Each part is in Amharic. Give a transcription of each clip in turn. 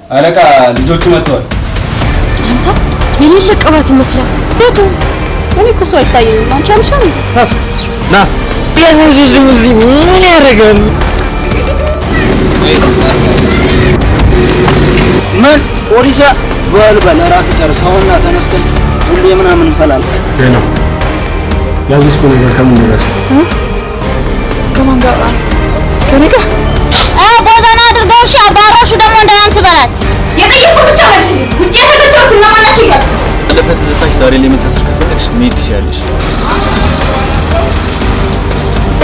አለቃ ልጆቹ መጥተዋል። አንተ የሌለ ቅባት ይመስላል ቤቱ። እኔ እኮ ሰው አይታየኝም። አንቺ አምሻም ና ያነዚህ ዝሙዚ ምን ያደርጋል? ምን ፖሊሳ በል ራስ ጨርሰውና ተነስተን ሁሌ ምናምን እንፈላልክ ገና ያዝስኩ ነገር ከምን ድረስ ከማን ጋር ከኔ ጋር ቦዘና አድርገው እሺ። አባራሹ ደግሞ እንዳያንስ በላት። የጠየቁ ብቻ መልስ ውጪ ተከታተሉት እና ማናችሁ ይላል። ለፈት ዝታሽ ዛሬ ለመታሰር ከፈለግሽ መሄድ ትችያለሽ።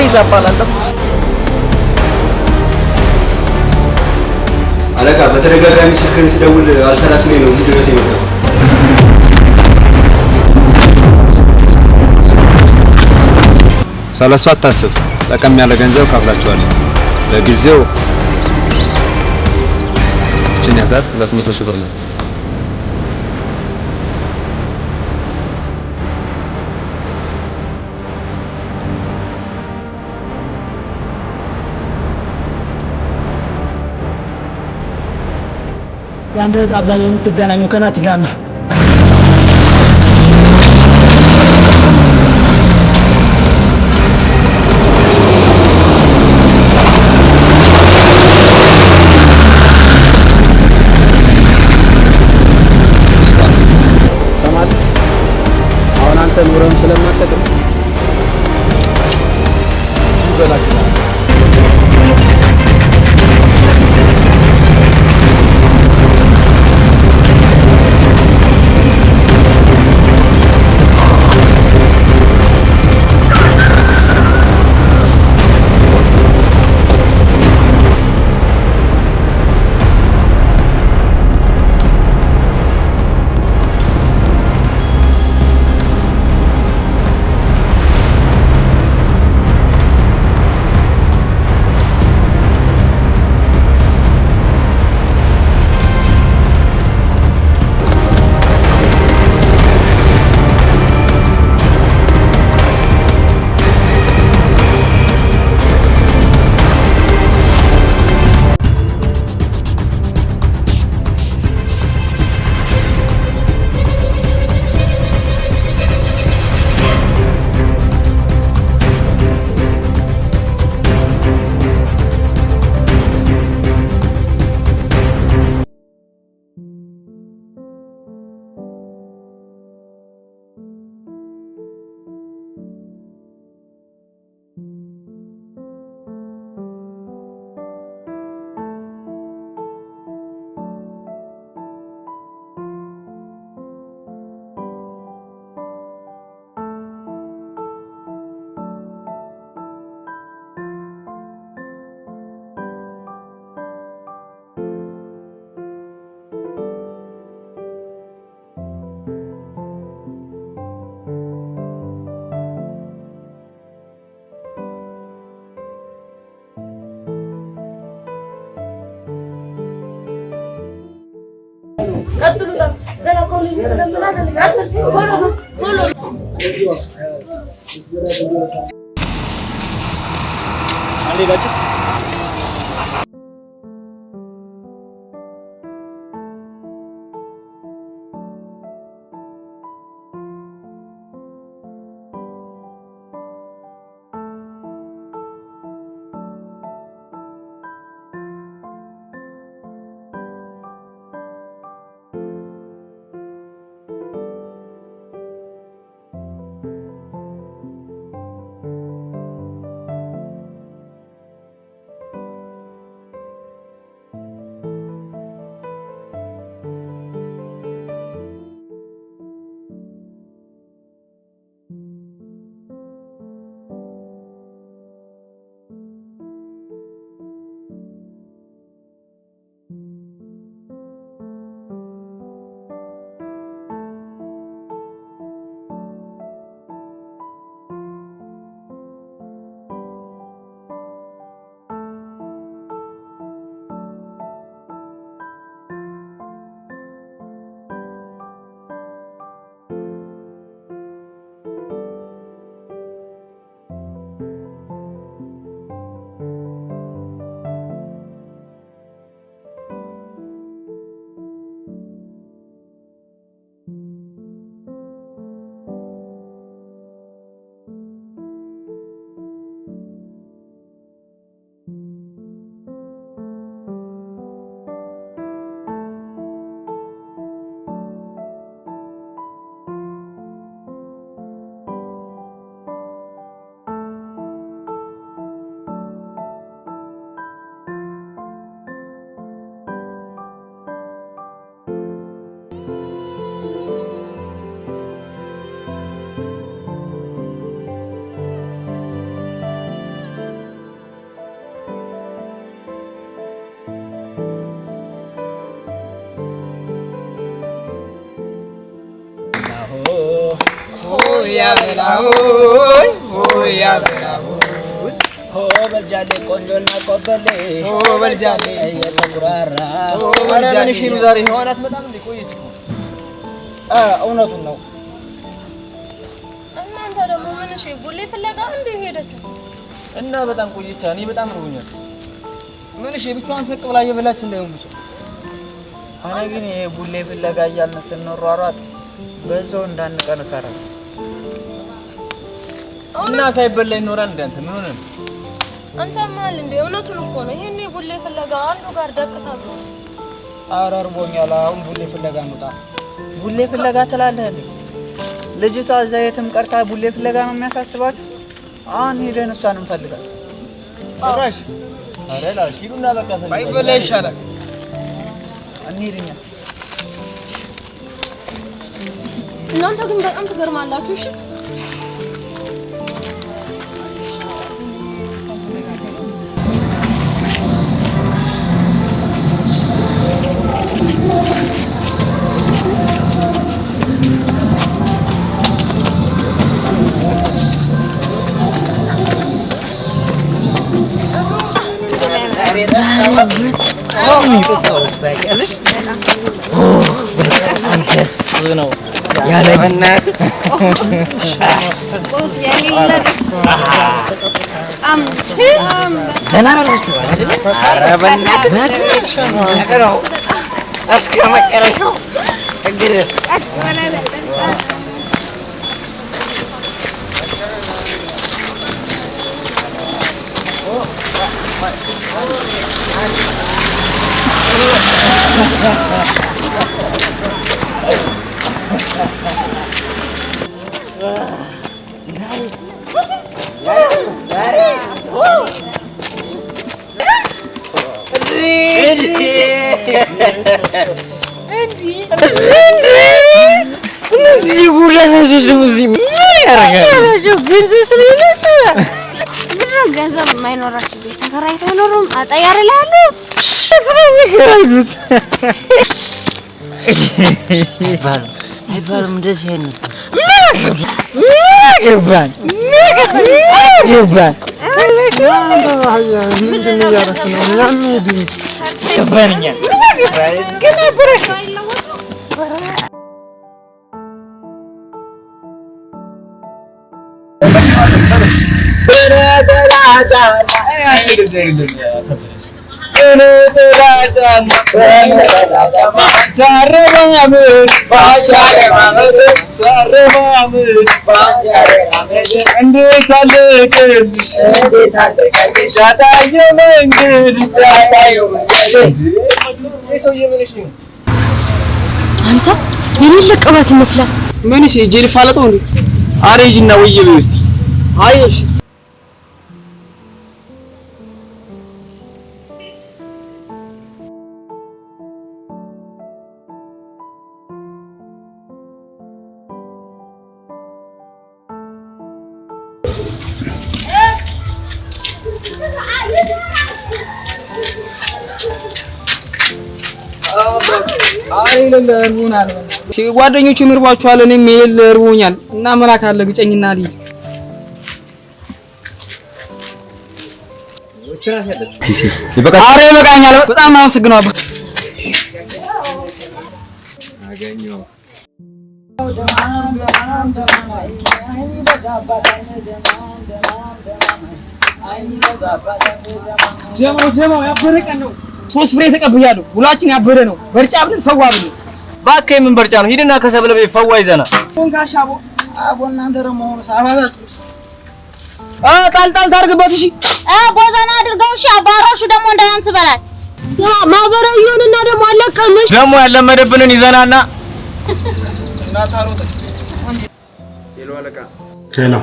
ይዛባላለሁ። አለቃ በተደጋጋሚ ስልክን ስደውል አልሰራ ስለኝ ነው እዚህ ድረስ የመጣው። ሰለሷ አታስብ፣ ጠቀም ያለ ገንዘብ ካፍላችኋለሁ። ለጊዜው እቺን ያዛት 200 ሺህ ብር ነው። ያንተ አብዛኛው የምትገናኙ ከናቲ ጋር ነው። ሰማል አሁን አንተ ኑረም ስለማጠቅም እሱ በላክላ አንዴ ጋጭስ ሆ በልጃሌ ቆንጆና ቆበሌ ሆ በልጃሌ የተጉራራ ሆ በልጃሌ ሽኑ ዛሬ ሆናት በጣም እንዲቆይት እውነቱን ነው። እናንተ ደግሞ ምን እሺ ቡሌ ፍለጋ እንዴ ሄደችሁ እና በጣም ቆይታ እኔ በጣም ርቦኛል። ምን እሺ ብቻዋን ሰቅ ብላ እየበላች እንዳይሆን ብቻ እኔ ግን ይሄ ቡሌ ፍለጋ እያልን ስንሯሯጥ በዛው እንዳንቀር ፈራ እና ሳይበላ ይኖራል እንዳንተ ምን ሆነ? አንተ ማል እንደ እውነቱን እኮ ነው። ይሄኔ ቡሌ ፍለጋ አንዱ ጋር ደቅሳሉ። ኧረ እርቦኛል። አሁን ቡሌ ፍለጋ እንውጣ። ቡሌ ፍለጋ ትላለህ እንዴ? ልጅቷ እዛ የትም ቀርታ ቡሌ ፍለጋ ነው የሚያሳስባችሁ? አሁን ሄደን እሷን እንፈልጋለን። ጭራሽ ኧረ ላሽ ሂዱና በቃ ባይበላ ይሻላል። እንሂድኛ። እናንተ ግን በጣም ትገርማላችሁ። እሺ ነው ያለና ቦስ ያለለስ አምጪ ተናራችሁ አይደል? ኧረ በእናትህ ነገረው እስከ መጨረሻው እንግዲህ እነዚህ ጉዳናሾች ደግሞ እዚህ ምን ያደርጋሉ? ገንዘብ ስለሌላቸው ምንድነው ገንዘብ የማይኖራችሁ ቤት ተከራይተው አይኖሩም? አጣያር ላይ አሉ ስለሚከራዩት አይባልም እንደዚህ አይነት ገባን ምንድነው እያደረክ ነው? ገባንኛ ግን ፍረሽ አንተ የሌለ ቅባት ይመስላል። ምን እሺ ጄሪ ፋለጠው እንዴ? አሬጅና ወይዬ በውስጥ አይሽ ጓደኞቹ ምርባቸዋል። እኔም ይሄል እርቦኛል እና መላክ አለ ግጨኝና ልሂድ። ኧረ ይበቃኛል። በጣም አመሰግናለሁ አባ። ጀማው ያበረ ቀን ነው። 3 ፍሬ ተቀብያለሁ። ውላችን ያበረ ነው። በርጫ ብለን ፈዋ ብለን እባክህ ምን በርጫ ነው? ሂድና ከሰብለ ቤት ፈዋ ይዘና ኮንካሻቦ አቦ እናንተ ደግሞ ሆነ ሳባዛችሁ ጣልጣል ታርግበት። እሺ ቦዘና አድርገው። እሺ አባራሹ ደግሞ እንዳያንስ በላት። ማበረዩንና ደግሞ አለቀምሽ ደግሞ ያለመደብንን ይዘናና ሄሎ አለቃ። ሄሎ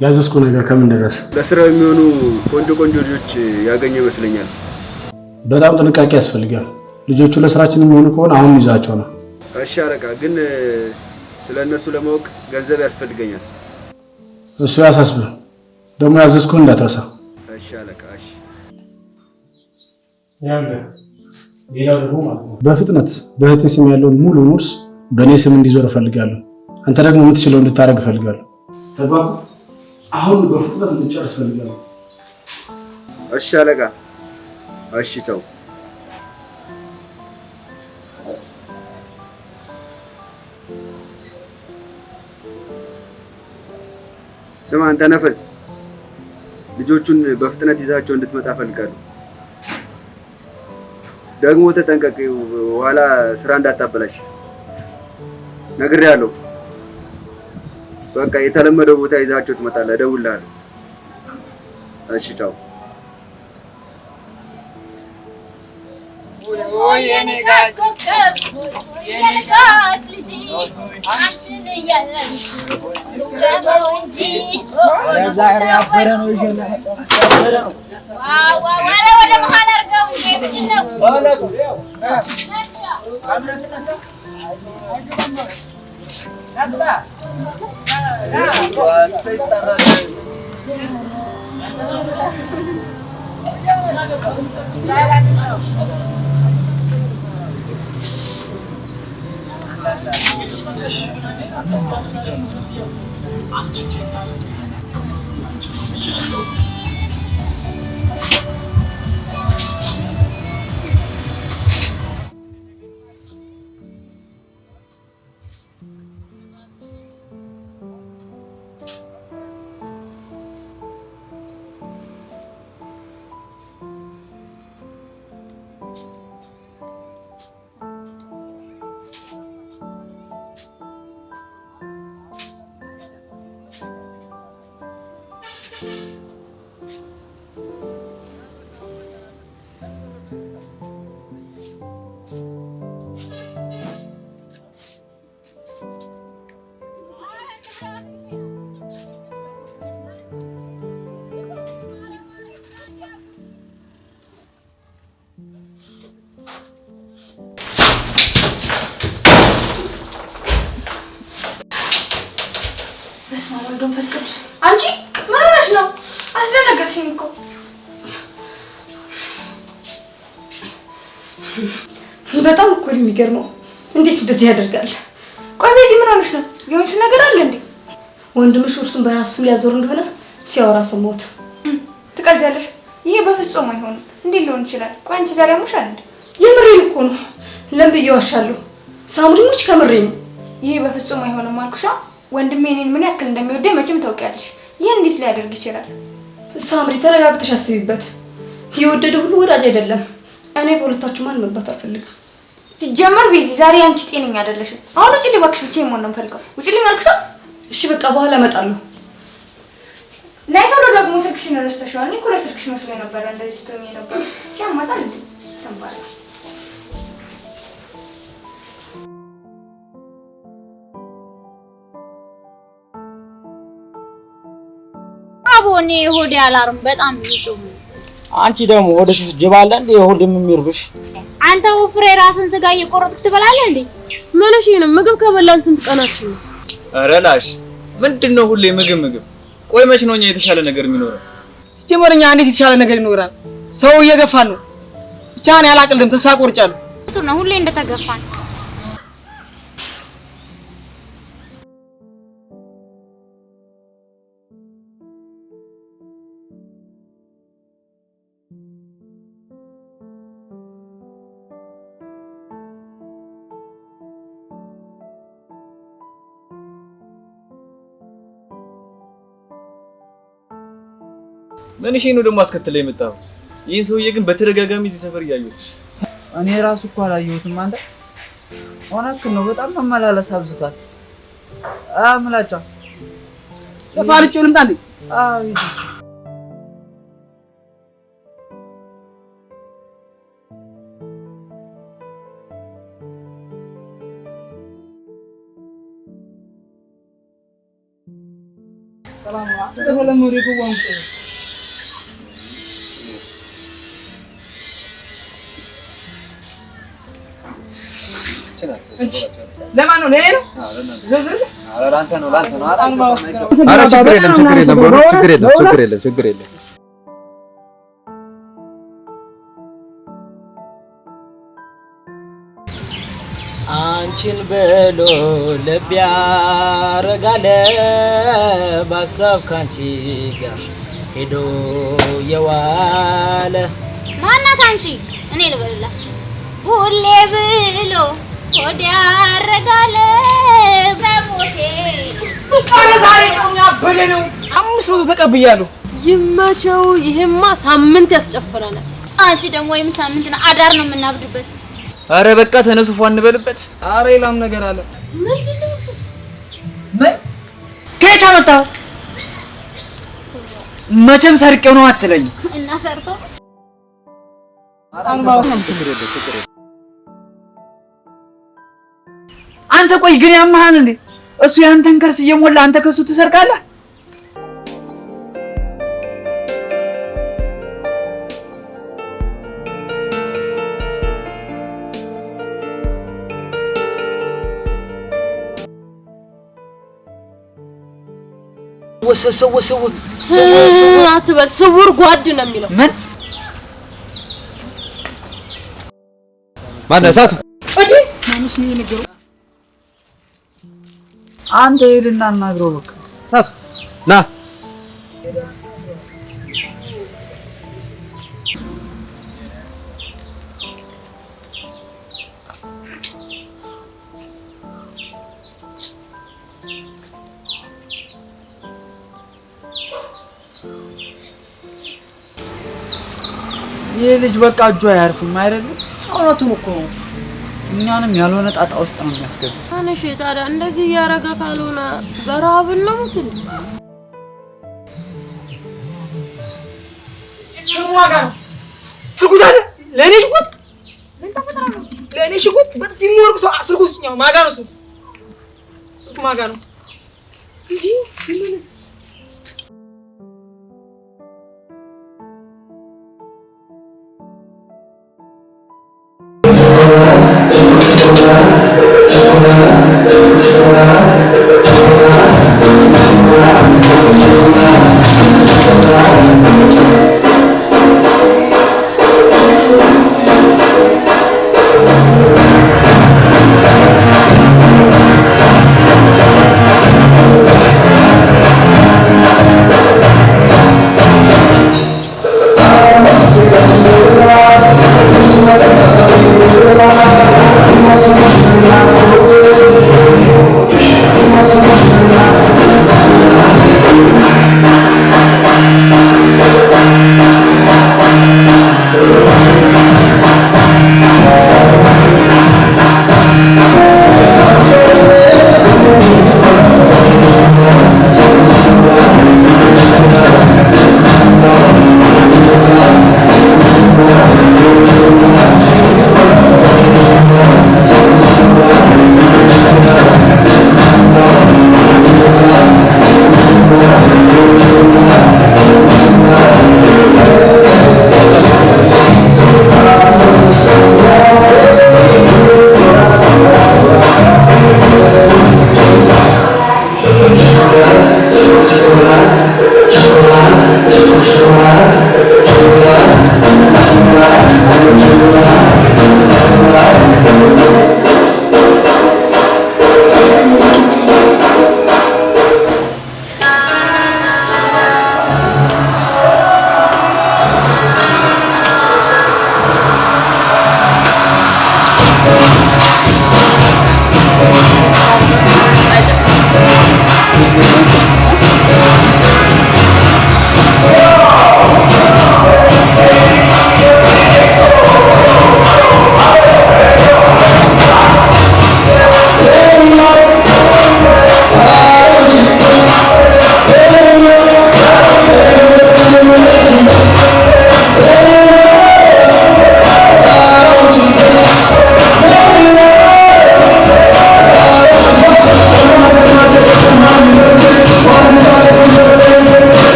ያዘዝኩ ነገር ከምን ደረሰ? ለስራው የሚሆኑ ቆንጆ ልጆች ያገኘ ይመስለኛል። በጣም ጥንቃቄ ያስፈልጋል። ልጆቹ ለስራችን የሚሆኑ ከሆነ አሁን ይዛቸው ነው። እሺ አለቃ፣ ግን ስለነሱ ለማወቅ ገንዘብ ያስፈልገኛል። እሱ ያሳስብህ። ደግሞ ያዘዝኩህን እንዳትረሳ። እሺ አለቃ። እሺ ሌላው ደግሞ ማለት ነው በፍጥነት በእህቴ ስም ያለውን ሙሉ ውርስ በእኔ ስም እንዲዞር እፈልጋለሁ። አንተ ደግሞ የምትችለው እንድታደርግ እፈልጋለሁ። ተግባባ? አሁን በፍጥነት እንድጨርስ እፈልጋለሁ። እሺ አለቃ። እሺ ተው። ስማ አንተ ነፈዝ፣ ልጆቹን በፍጥነት ይዛቸው እንድትመጣ እፈልጋለሁ። ደግሞ ተጠንቀቅ፣ ኋላ ስራ እንዳታበላሽ ነግሬሃለሁ። በቃ የተለመደው ቦታ ይዛቸው ትመጣለህ። እደውልልሃለሁ። እሺ ቻው። የኔ ጋት ልጅ አንቺን እያለች ጀመረው እንጂ ዛሬ ያበረ ነው ይጀምራል። ወደ መሀል አድርገው እንጂ ምንድን ነው? አንቺ ምን ሆነሽ ነው? አስደነገጥሽኝ እኮ። በጣም እኮ የሚገርመው እንዴት እንደዚህ ያደርጋል? ቆይ በዚህ ምን ሆነሽ ነው? የሆንሽ ነገር አለ እንዴ? ወንድምሽ እርሱን በራሱ ስም ሊያዞር እንደሆነ ሲያወራ ሰማሁት። ትቀልጃለሽ? ይሄ በፍጹም አይሆንም። እንዴት ሊሆን ይችላል? ቆይ አንቺ ዛሬ አሞሻል እንዴ? የምሬን እኮ ነው። ለምን ብዬሽ ዋሻለሁ? ሳምሪሞች ከምሬ ነው። ይሄ በፍጹም አይሆንም አልኩሻ። ወንድሜ እኔን ምን ያክል እንደሚወደኝ መቼም ታውቂያለሽ። ይሄን እንዴት ሊያደርግ ይችላል? ሳምሪ ተረጋግተሽ አስቢበት። የወደደ ሁሉ ወዳጅ አይደለም። እኔ በሁለታችሁ ማን መግባት አልፈልግም። ሲጀመር ቤዚ ዛሬ አንቺ ጤነኛ አይደለሽም። አሁን ውጪ ልባክሽ፣ ብቻዬን መሆን ነው የምፈልገው። ውጪ ልኝ አልኩሽ። እሺ በቃ በኋላ እመጣለሁ። ናይ ቶሎ ደግሞ ስልክሽን ረስተሽዋል። እኔ እኮ ለስልክሽ መስሎኝ ነበር እንደዚህ ስትሆኚ ነበር። ቻማታል ተንባላ አቦኔ ሆዴ አላርም በጣም ይጮህ። አንቺ ደግሞ ሆደሽ ውስጥ ጅብ አለ እንዴ? ሆድም የሚርብሽ አንተ ወፍሬ ራስን ስጋ እየቆረጥክ ትበላለህ እንዴ? ምንሽ ነው? ምግብ ከበላን ስንት ቀናችሁ ነው? ኧረ ላሽ ምንድነው ሁሌ ምግብ? ቆይ መች ነው እኛ የተሻለ ነገር የሚኖረው? ሲጀመርኛ እንዴት የተሻለ ነገር ይኖራል? ሰው እየገፋን ነው። ብቻህን ያላቅልም ተስፋ ቆርጫለሁ። እሱ ነው ሁሌ እንደተገፋን። ምን እሺ ነው ደግሞ አስከትለ የመጣው? ይህን ሰውዬ ግን በተደጋጋሚ እዚህ ሰፈር እያየሁት። እኔ ራሱ እኮ አላየሁትም። አንተ ሆነክ ነው በጣም መመላለስ አብዝቷል። ምላጫ ተፋርጬው ልምጣ እንዴ? ይዲስ ሰላም ነው። ለማን ነው? ለኔ ነው? ኧረ ላንተ ነው። ኧረ ችግር የለም ብሮ፣ ችግር የለም። አንቺን ብሎ ልብ ያረጋለ ባሰብ ካንቺ ጋር ሄዶ የዋለ ማናት አንቺ እኔ ልበልላችሁ ሁሌ ብሎ ሆድ ያረጋለ በሞቴ ቃለ ዛሬ ነው ያበለ ነው 500 ተቀብያለሁ ይመቸው ይሄማ ሳምንት ያስጨፍረናል አንቺ ደግሞ ወይም ሳምንት ነው አዳር ነው የምናብድበት አረ በቃ ተነሱ ፏ እንበልበት አረ ሌላም ነገር አለ ምንድነው እሱ ከየት አመጣው መቼም ሰርቄው ነው አትለኝ እና ሰርቶ አንተ ቆይ ግን ያማህን እንዴ እሱ ያንተን ከርስ እየሞላ አንተ ከሱ ትሰርቃለህ ወሰሰው አትበል ስውር ጓድ ነው የሚለው ምን ማነሳቱ ማንስ ነው የነገረው አንተ ሄድና እናግረው በቃ ሳቱ ና የልጅ በቃ እጁ አያርፍም አይደል እውነቱን እኮ ነው እኛንም ያልሆነ ጣጣ ውስጥ ነው የሚያስገባ ታነሽ ታዲያ እንደዚህ ያረጋ ካልሆነ በራብ ነው እንዴ ሽጉጥ ሽጉጥ አለ ለኔ ሽጉጥ ምን ተፈጥሮ ነው ለኔ ሽጉጥ በጥፊ የሚወርቅ ሰው ሽጉጥ ማጋ ነው ሽጉጥ ማጋ ነው እንዴ ምንስ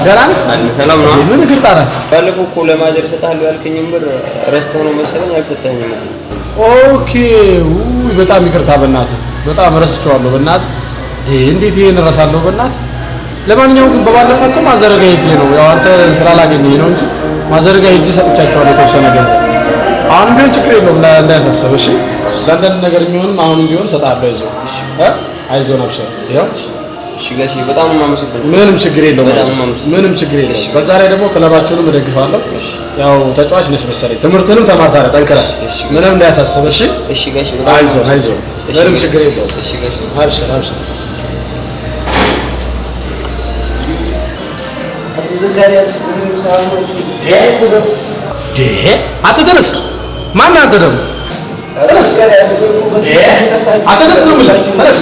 ደህና ነህ? አለ ሰላም ነው። ምን እግር ጣራ? ባለፈው እኮ ለማዘር እሰጥሃለሁ ያልከኝም ብር ረስተህ ነው መሰለኝ አልሰጠኝም። ኦኬ በጣም ይቅርታ በእናትህ በጣም ረስቼዋለሁ በእናትህ። እንዴት ይሄን እረሳለሁ በእናትህ። ለማንኛውም ግን በባለፈው እኮ ማዘረጋ ሄጄ ነው ያው አንተ ስላላገኘኝ ነው እንጂ ማዘረጋ ሄጄ ሰጥቻቸዋለሁ የተወሰነ ገንዘብ። አሁንም ቢሆን ችግር የለውም እንዳያሳስብ እሺ። ለአንዳንድ ነገር የሚሆንም አሁንም ቢሆን እሰጥሃለሁ። አይዞህ ነብሰህ ያው እሺ ጋሼ በጣም ማመሰግናለሁ። ምንም ችግር የለውም ምንም ችግር የለውም። በዛ ላይ ደግሞ ክለባችሁንም እደግፋለሁ። ያው ተጫዋች ነሽ መሰለኝ ትምህርትንም ተማርታለ ጠንክረህ ምንም እንዳያሳስብ እሺ። እሺ ጋሼ አይዞህ ምንም ችግር የለውም። እሺ ጋሼ አብሽር አትደርስ ማን አንተ ደግሞ አትደርስ ነው ብለህ ተነስ።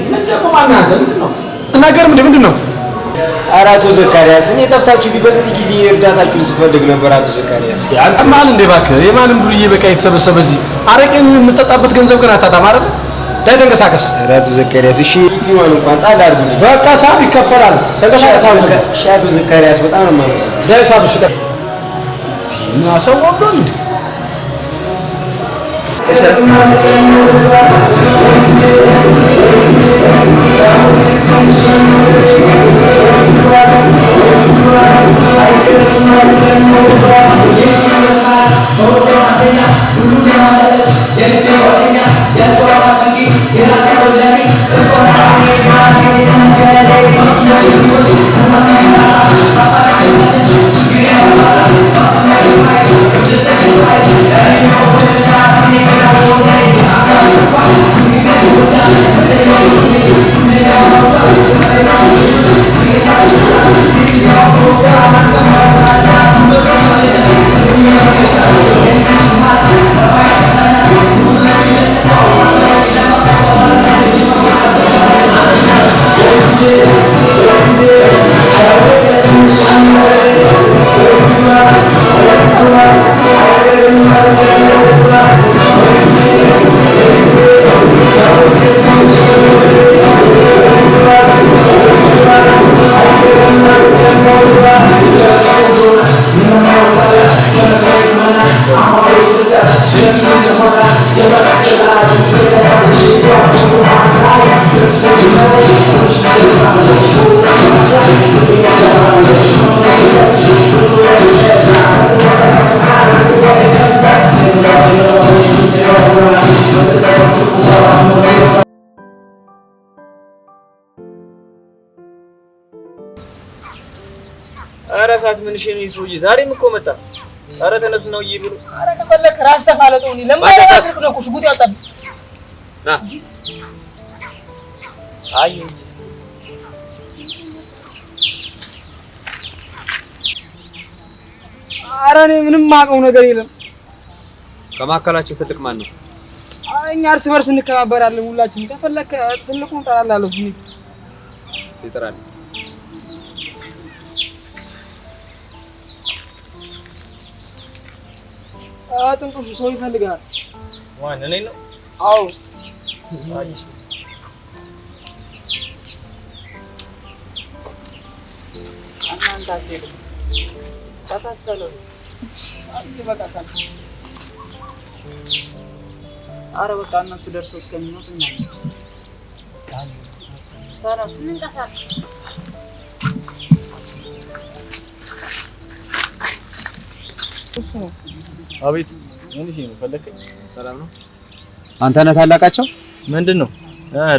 ምን ደግሞ ማን አንተ ምንድን ነው? ኧረ አቶ ዘካሪያስ እኔ ጠፍታችሁ ቢበስጥ ጊዜ እርዳታችሁን ስፈልግ ነበር። አቶ ዘካሪያስ አንተ ማል እንደ እባክህ የማንም ዱርዬ በቃ የተሰበሰበ እዚህ አረቄን የምጠጣበት ገንዘብ ግን አታጣም አይደል? ላይ ተንቀሳቀስ። ኧረ አቶ ዘካሪያስ እሺ ይሁን እንኳን ጣል አድርጉልኝ። በቃ ሳብ ይከፈላል። ተንቀሳቀስ። እሺ አቶ ዘካሪያስ በጣም ነው የማመሰግነው። ላይ ሳብ እሺ ምን አሰዋው እንዴ? አራሳት ምን ሸኔ ሰውዬ ዛሬም እኮ መጣ። አረ ተነስ ነው ይብሉ። አረ ከፈለክ ራስ ተፋለጠው። እኔ ለማያሳስርክ ነው እኮ ሽጉጥ ያወጣብ ና አይ አረ እኔ ምንም ማቀው ነገር የለም። ከማከላችሁ ትልቅ ማን ነው? እኛ እርስ በርስ እንከባበራለን ሁላችን። ከፈለክ ትልቁን ጠራላለሁ። እስቲ ጠራለህ። ጥንቁሽ ሰው ይፈልጋል። ማን እኔ ነው? አዎ እናንተ አትሄዱ ተከተሉ። ይበቃታል። ኧረ በቃ እነሱ ደርሰው እስከሚመጡ እኛ ተነሱ እንንቀሳቀስ። አቤት ምን ነው ፈለከኝ? ሰላም ነው? አንተ ነህ ታላቃቸው? ምንድነው?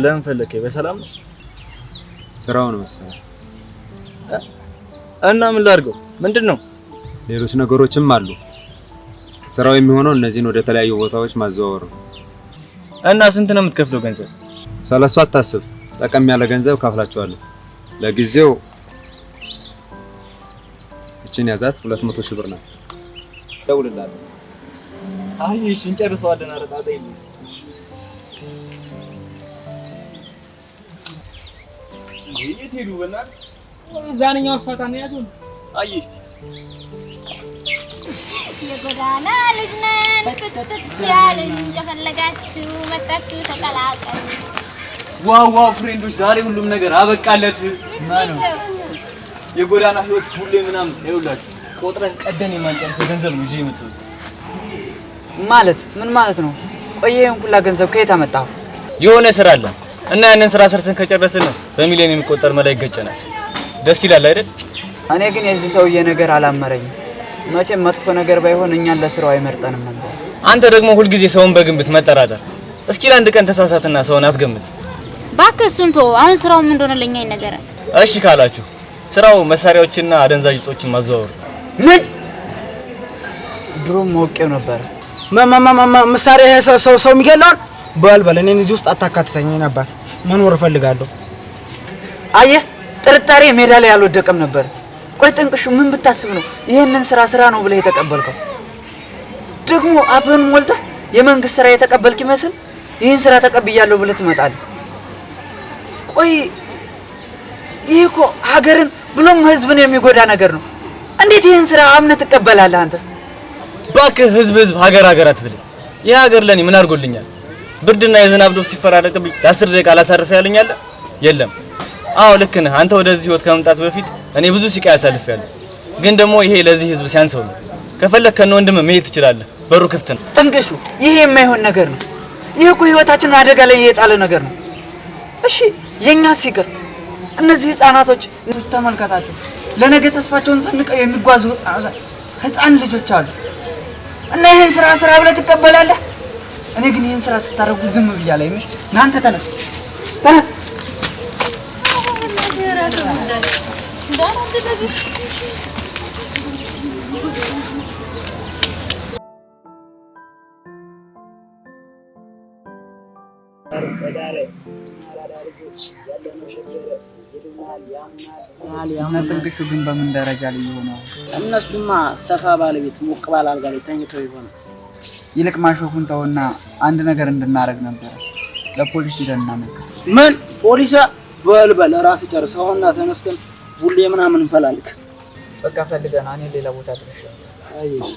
ለምን ፈለከኝ? በሰላም ነው? ስራው ነው መሰለኝ። እና ምን ላድርገው? ምንድነው? ሌሎች ነገሮችም አሉ። ስራው የሚሆነው እነዚህን ወደ ተለያዩ ቦታዎች ማዘዋወር ነው። እና ስንት ነው የምትከፍለው ገንዘብ? ስለሱ አታስብ። ጠቀም ያለ ገንዘብ ከፍላችኋለሁ። ለጊዜው እቺን ያዛት 200 ሺህ ብር ናት። ደውልልሃለሁ። አይ እሺ እንጨርሰዋለን። ኧረ ጣጣ የለም። የት ሄዱ? በእናትህ እዛኛው አስፋልት ነው ያዙን። አይ እስቲ የጎዳና ልጅ ነን ክትት ያልን ከፈለጋችሁ መጣችሁ ተቀላቀሉ። ዋው ዋው ፍሬንዶች ዛሬ ሁሉም ነገር አበቃለት። የጎዳና ህይወት ሁሌ ምናምን ይውላችሁ ቆጥረን ቀደን የማንጨርሰው ገንዘብ ነው ይዤ የመጣሁት። ማለት ምን ማለት ነው? ቆየን ሁላ ገንዘብ ከየት አመጣው? የሆነ ስራ አለ እና ያንን ስራ ሰርተን ከጨረስን በሚሊዮን የሚቆጠር መላ ይገጨናል። ደስ ይላል አይደል? እኔ ግን የዚህ ሰውዬ ነገር አላመረኝም። መቼም መጥፎ ነገር ባይሆን እኛን ለስራው አይመርጠንም ነበር። አንተ ደግሞ ሁልጊዜ ሰውን በግምት መጠራጠር። እስኪ ለአንድ ቀን ተሳሳትና ሰውን አትገምት። እባክህ እሱን ተው። አሁን ስራው ምን እንደሆነ ለኛ ይነገራል። እሺ ካላችሁ ስራው መሳሪያዎችና አደንዛዥ እጾችን ማዘዋወር። ምን? ድሮም ወቄው ነበር። መሳሪያ ሰው የሚገላል በል እኔን እዚህ ውስጥ አታካትተኝ ነበር። መኖር እፈልጋለሁ። አየህ ጥርጣሬ ሜዳ ላይ አልወደቀም ነበር። ቆይ ጥንቅሹ ምን ብታስብ ነው ይሄንን ስራ ነው ብለህ የተቀበልከው? ደግሞ አብን ሞልተህ የመንግስት ስራ የተቀበልክ ይመስል ይሄን ስራ ተቀብያለሁ ብለህ ትመጣለህ። ቆይ ይሄ እኮ ሀገርን ብሎም ህዝብን የሚጎዳ ነገር ነው። እንዴት ይሄን ስራ አምነህ ትቀበላለህ አንተስ? እባክህ ህዝብ ሀገር አትበል። ይሄ ሀገር ለኔ ምን አድርጎልኛል? ብርድና የዝናብ ዶፍ ሲፈራረቅብኝ ለ10 ደቂቃ አላሳርፍ ያለኛል? የለም። አዎ ልክ ነህ። አንተ ወደዚህ ህይወት ከመምጣት በፊት እኔ ብዙ ስቃይ አሳልፌያለሁ። ግን ደግሞ ይሄ ለዚህ ህዝብ ሲያንሰው ነው። ከፈለክ ከነ ወንድም መሄድ ትችላለህ። በሩ ክፍት ነው። ጥንቅሹ ይሄ የማይሆን ነገር ነው። ይሄ እኮ ህይወታችንን አደጋ ላይ የጣለ ነገር ነው። እሺ የኛ ሲቀር እነዚህ ህፃናቶች ተመልከታቸው። ለነገ ተስፋቸውን ሰንቀው የሚጓዙ ህፃን ልጆች አሉ እና ይሄን ስራ ብለህ ትቀበላለህ? እኔ ግን ይሄን ስራ ስታረጉ ዝም ብያለሁ። እናንተ ተነስ ጥንቅሹ ግን በምን ደረጃ ላይ ይሆናል? እነሱማ ሰፋ ባለቤት ሞቅ ባለ አልጋ ላይ ተኝተው ይሆናል። ይልቅ ማሾፉን ተውና አንድ ነገር እንድናረግ ነበር። ለፖሊስ ሄደን እናመልክት። ምን ፖሊስ? በል ራስ ጨርሰውና ተነስተን ቡሌ ምናምን እንፈላልክ። በቃ ፈልገና እኔ ሌላ ቦታ ድረሻለሁ። አይሽ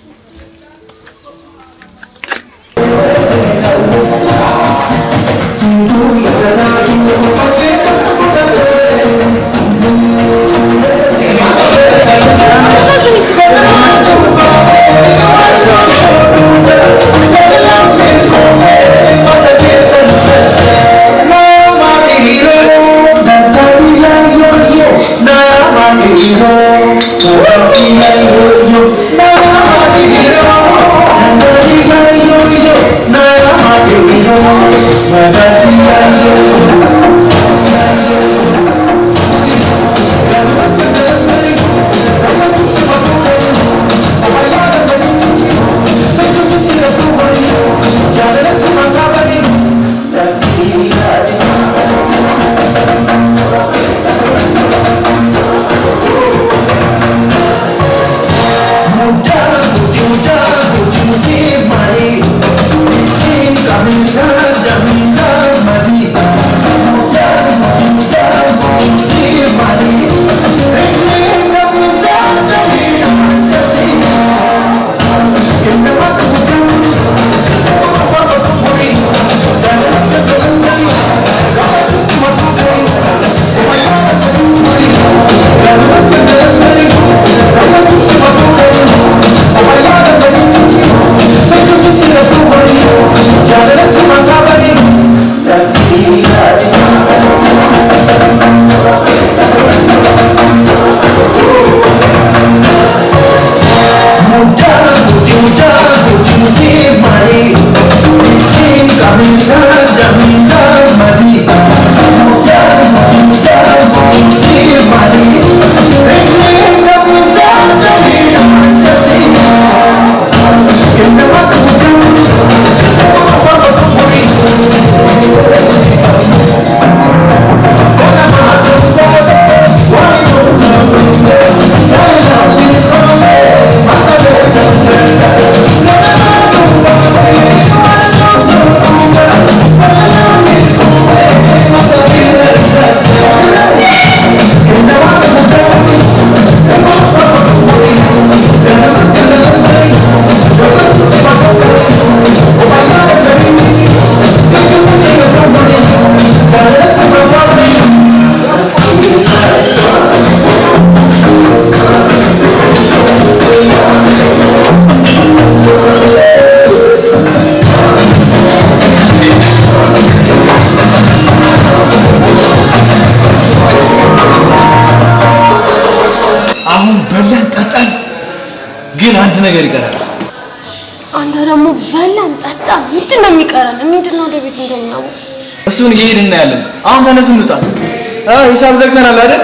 ነገር ይቀራል። አንተ ደግሞ በላን ጠጣ። ምንድን ነው የሚቀረን? ምንድነው ወደ ቤት እንተኛው? እሱን እየሄድን እናያለን። አሁን ተነሱ እንውጣ። ሂሳብ ዘግተናል አይደል?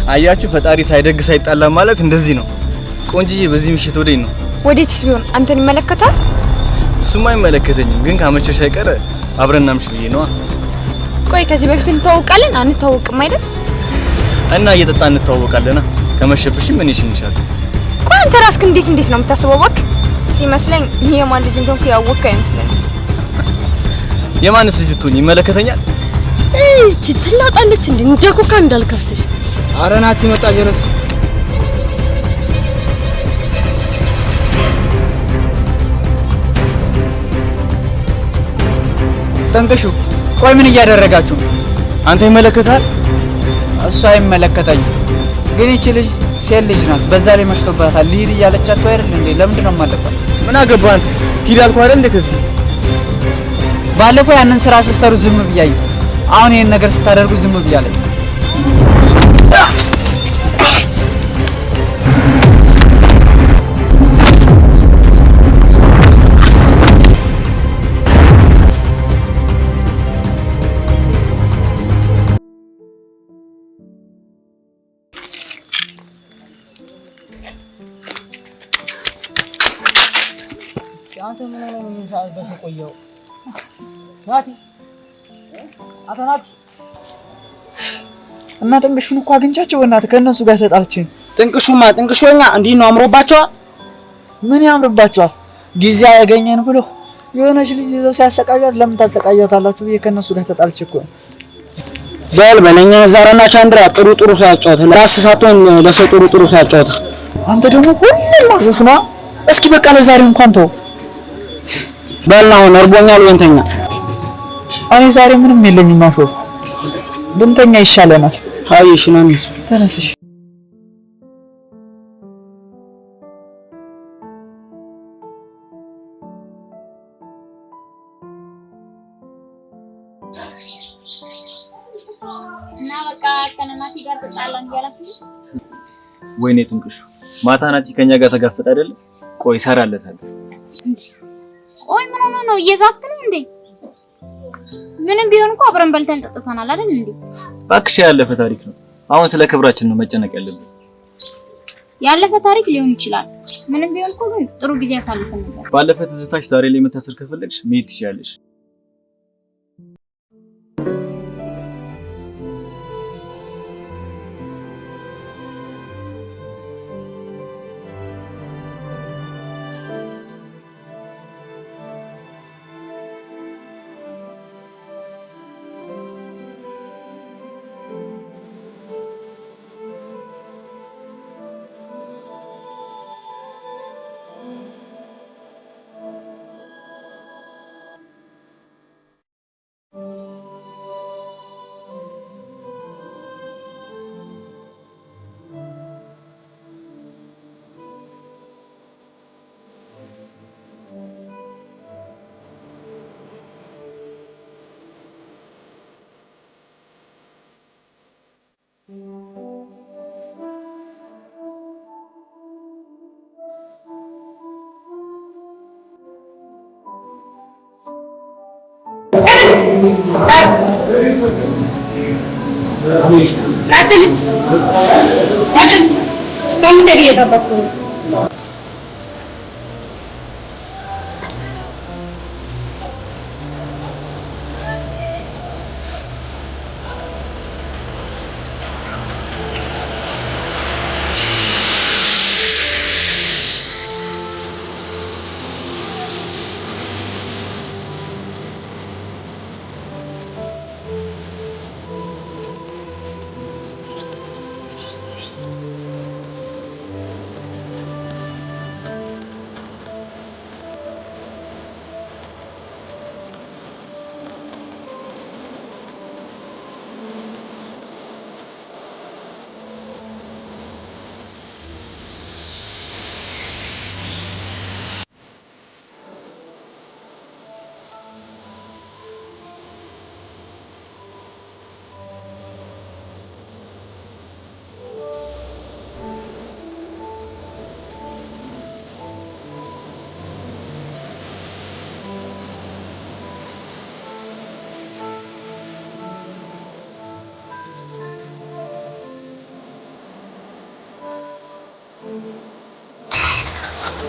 አያችሁ ፈጣሪ ሳይደግስ አይጣላ ማለት እንደዚህ ነው። ቆንጂዬ በዚህ ምሽት ወዴት ነው? ወዴትስ ቢሆን አንተን ይመለከታል? እሱማ አይመለከተኝም፣ ግን ካመሸሽ አይቀር አብረን እናምሽ ብዬ ነዋ። ቆይ ከዚህ በፊት እንተዋወቃለን? አንተዋወቅም አይደል? እና እየጠጣ እንተዋወቃለና ከመሸብሽም ምን ይሽንሻል? ቆይ አንተ ራስክ እንዴት ነው የምታስበው? እባክህ ሲመስለኝ ይሄ የማን ልጅ እንደሆንኩ ያወቅክ አይመስለኝም። የማንስ ልጅ ብትሆኝ ይመለከተኛል? እቺ ትላጣለች እንዴ? እንጃኮካ እንዳልከፍትሽ። ኧረ ናቲ መጣ ጀረስ። ጠንቅሹ ቆይ ምን እያደረጋችሁ? አንተ ይመለከታል? እሱ አይመለከተኝም፣ ግን እቺ ልጅ ሴት ልጅ ናት። በዛ ላይ መሽቶባታል። ልሂድ እያለቻችሁ አይደል እንዴ? ለምንድን ነው የማለቀው? ምን አገባህ አንተ? ሂድ አልኩህ አይደል እንዴ? ከዚህ ባለፈው ያንን ስራ ስትሰሩ ዝም ብያለሁ። አሁን ይሄን ነገር ስታደርጉ ዝም ብያለሁ። አንተ ምን ሆነህ ነው ሰዓት በሰቆየው? ናቲ አቶ ናቲ እና ጥንቅሹን እኮ አግኝቻቸው በእናትህ ከእነሱ ጋር ተጣልቼ ነው። ጥንቅሹኛ እንዲህ ነው አምሮባቸዋል። ምን ያምርባቸዋል? ጊዜ ያገኘን ብሎ የሆነች ልጅ ይዘው ሲያሰቃያት ለምን ታሰቃያታላችሁ ብዬ ከእነሱ ጋር ተጣልቼ እኮ ነው። በለኛ ዛራና ቻንድራ ጥሩ ሰው ያጫወት። ራስ ሳትሆን ለሰው ጥሩ ሰው ያጫወት። አንተ ደግሞ ሁሉም ማሾፍ ነው። እስኪ በቃ ለዛሬ እንኳን ተው። በላው ነርቦኛል ወንተኛ። እኔ ዛሬ ምንም የለኝም ማሾፍ። ብንተኛ ይሻለናል። አይ እሺ ነው። ተነስሽ እና በቃ ከነናቲ ጋር ተጣላን እያላችሁ ወይኔ ጥንቅሹ ማታ ናቲ ከኛ ጋር ተጋፈጠ አይደል? ቆይ ሰራለታል እንዴ? ቆይ ምን ሆነ ነው? እየዛትክ ነው እንዴ? ምንም ቢሆን እኮ አብረን በልተን ጠጥተናል አይደል እንዴ? እባክሽ ያለፈ ታሪክ ነው። አሁን ስለ ክብራችን ነው መጨነቅ ያለብን። ያለፈ ታሪክ ሊሆን ይችላል። ምንም ቢሆን እኮ ግን ጥሩ ጊዜ አሳልፈን ነበር። ባለፈ ትዝታሽ ዛሬ ላይ መታሰር ከፈለግሽ መሄድ ትችያለሽ።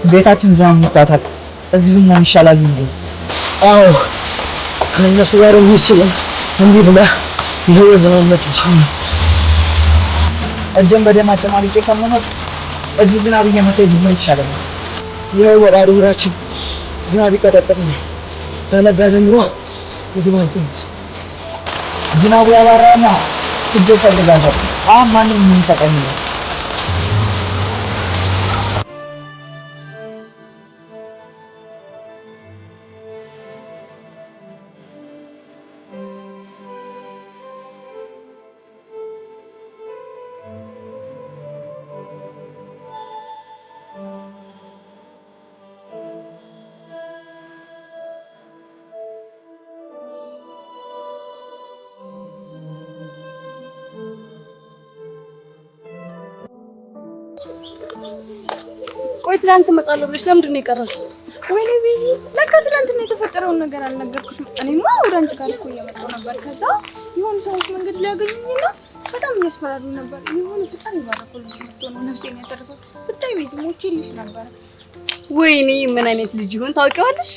ቤታችን ዛም መጣጣት እዚህ ምን ይሻላል እንዴ? አዎ ከነሱ ጋር ይችላል እንዴ ብላ ይሄው ዘመን መጥቼ እጀን በደማቸው ማልቄ ከመኖር እዚህ ዝናብ እየመጣ ምን ይሻላል? ይሄው ወራሩ ራችን ዝናብ ይቀጠቀጥኝ ተነጋ ጀምሮ ይግባኝ ዝናቡ ያባራና እጀ ፈልጋለሁ አሁን ማንም ምን ይሰጠኝ ነው? ቆይ ትናንት እመጣለሁ ብለሽ ለምንድን ነው የቀረሽው? ወይኔ ቤቢ ለካ ትናንትና የተፈጠረውን ነገር አልነገርኩሽም። እኔማ ወደ አንቺ ጋር እኮ እየመጣሁ ነበር። ከዛ የሆኑ ሰዎች መንገድ ላይ ያገኙኝና በጣም እያስፈራሩ ነበር። የሆነ በጣም ይባረከው ልጅ መጥቶ ነው ነፍሴን ያተረፈው። ብታይ ቤቢ ሞቼልሽ ነበር። ወይኔ ምን አይነት ልጅ ይሆን ታውቂዋለሽ?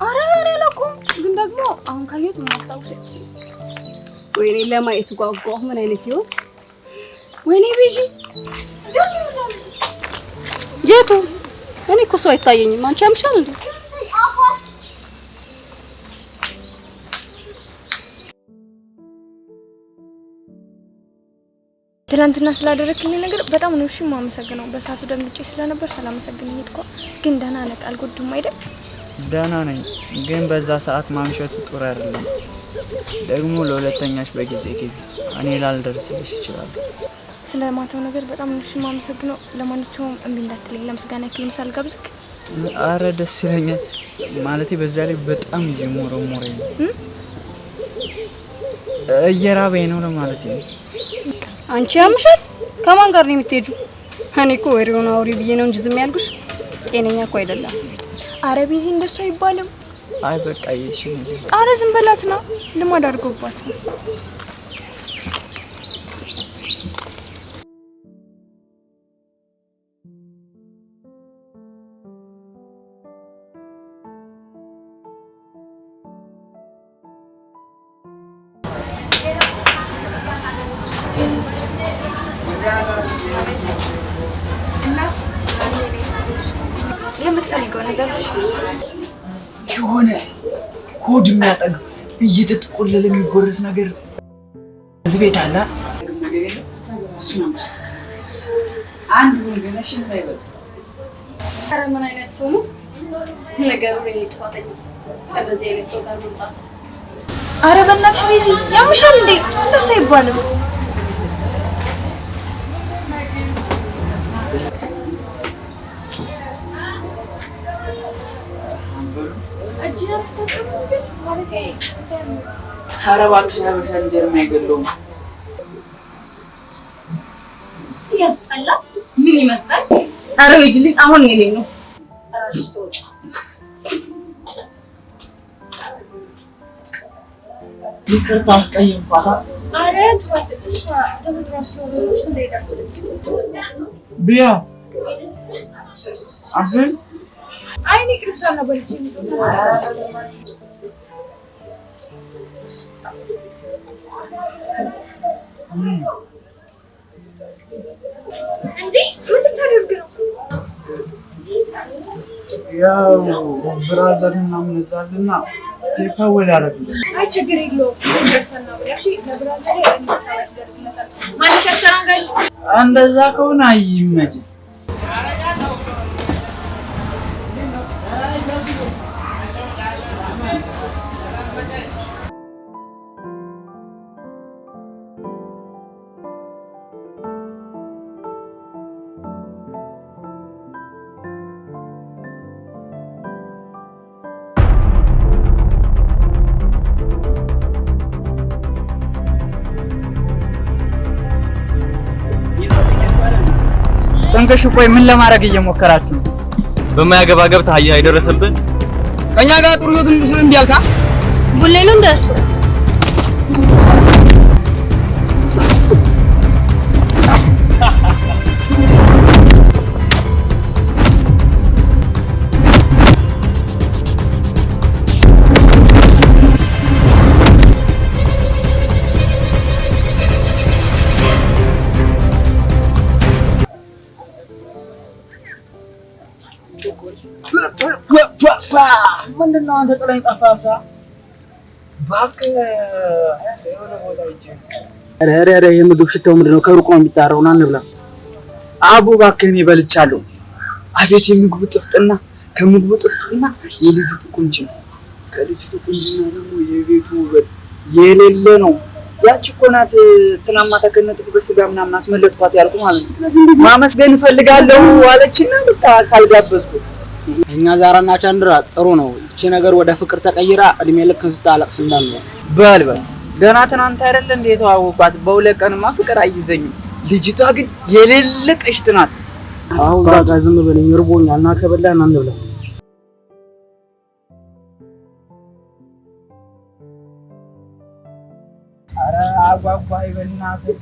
ኧረ አላውቀውም፣ ግን ደግሞ አሁን ካየሁት ማስታወስ ወይኔ ለማየት ጓጓሁ። ምን አይነት ይሆን? ወይኔ ቤቢ የቱ? እኔ እኮ ሰው አይታየኝም። አንቺ ያምሻል እንዴ? ትናንትና ስላደረክልኝ ነገር በጣም ነው እሺ የማመሰግነው። በሰዓቱ ደምጬ ስለነበር ሳላመሰግን ሄድኩ። ግን ደህና ነህ? አልጎድም አይደል? ደህና ነኝ፣ ግን በዛ ሰዓት ማምሸቱ ጥሩ አይደለም። ደግሞ ለሁለተኛሽ በጊዜ ግቢ፣ እኔ ላልደርስልሽ ይችላል። ስለ ማታው ነገር በጣም ነው እሺ የማመሰግነው። ለማንኛውም እምቢ እንዳትለኝ፣ ለምስጋና ያክል ምሳል ጋብዝክ። አረ ደስ ይለኛል። ማለቴ በዛ ላይ በጣም እየሞረሞረኝ ነው፣ እየራበኝ ነው ለማለት ነው። አንቺ ያምሻል? ከማን ጋር ነው የምትሄጂው? እኔ እኮ ወሬውን አውሪ ብዬ ነው እንጂ ዝም ያልኩሽ። ጤነኛ እኮ አይደለም። አረ ቢዚ እንደሱ አይባልም። አይ በቃ ይሽ ነው። አረ ዝም በላት ነው፣ ልማድ አድርጎባት ነው። የምትፈልገው ነዛዝሽ የሆነ ሆድ የሚያጠግብ እየተጠቆለለ የሚጎረስ ነገር እዚህ ቤት አለ። እሱ ነው አንድ ወንገነሽን ታይበዝ። ኧረ ምን አይነት ሰው ነው ነገሩ? እኔ ጥፋተኛ ከበዚህ አይነት ሰው ጋር መጣ። አረ በእናትሽ ቤዚ ያምሻል እንዴ? እንደሱ አይባልም። ኧረ እባክሽ ሀበሻ እንጀራ የማይገለውም ሲያስጠላ ምን ይመስላል? ኧረ ሂጂልኝ አሁን እኔ ላይ ነው እራስሽ ተወጪ። ይቅርታ አስቀይምኳት። አረ ተዋት፣ እሷ ተፈጥሯ ስለሆነች እንዳይዳብልክ ቢያ አሁን አይኔ ቅርብሳ ነበረች እንዴ ምን ልታደርግ ነው? ያው ብራዘር ምናምን እዛልና ተካወል ያደርግ። አይ ችግር የለውም ደርሰና ብለሽ ለብራዘር ያደርግለታል። ማንሽ አስተናጋጅ እንደዛ ከሆነ አይመጭ። ጠንቀሽ ቆይ ምን ለማድረግ እየሞከራችሁ ነው? በማያገባ ገብተህ አየህ አይደረሰብህ። ከኛ ጋር ጥሩ ህይወት እንድስል እምቢ አልካ? ቡሌ ነው እንደረስኩ ምንድነው አንተ ጥለኝ ጠፋሳ? እባክህ የሆነ ቦታ ሂጅ። ኧረ የምግብ ሽታው ምንድነው? ከሩቅ ነው የሚጣራው። ና እንብላ። አቡ እባክህ እኔ በልቻለሁ። አቤት የምግቡ ጥፍጥና! ከምግቡ ጥፍጥና የልጅቱ ቁንጅና፣ ከልጅቱ ቁንጅና ደግሞ የቤቱ ውበት የሌለ ነው። ያቺ እኮ ናት ትናንት ማታ ከነጥብ በስጋ ምናምን አስመለጥኳት ያልኩ ማለት ነው። ማመስገን እፈልጋለሁ አለችና በቃ ካልጋበዝኩ እኛ ዛራና ቻንድራ ጥሩ ነው። እቺ ነገር ወደ ፍቅር ተቀይራ እድሜ ልክ ስታለቅስ እንዳልነው በል ገና ትናንት አይደለ እንደ የተዋወቋት በሁለት ቀንማ ፍቅር አይዘኝም። ልጅቷ ግን የሌለ ቀሽት ናት። አሁን በቃ ዝም በለኝ እርቦኛል። እና ከበላን አንብላ። ኧረ አጓጓይ በእናትህ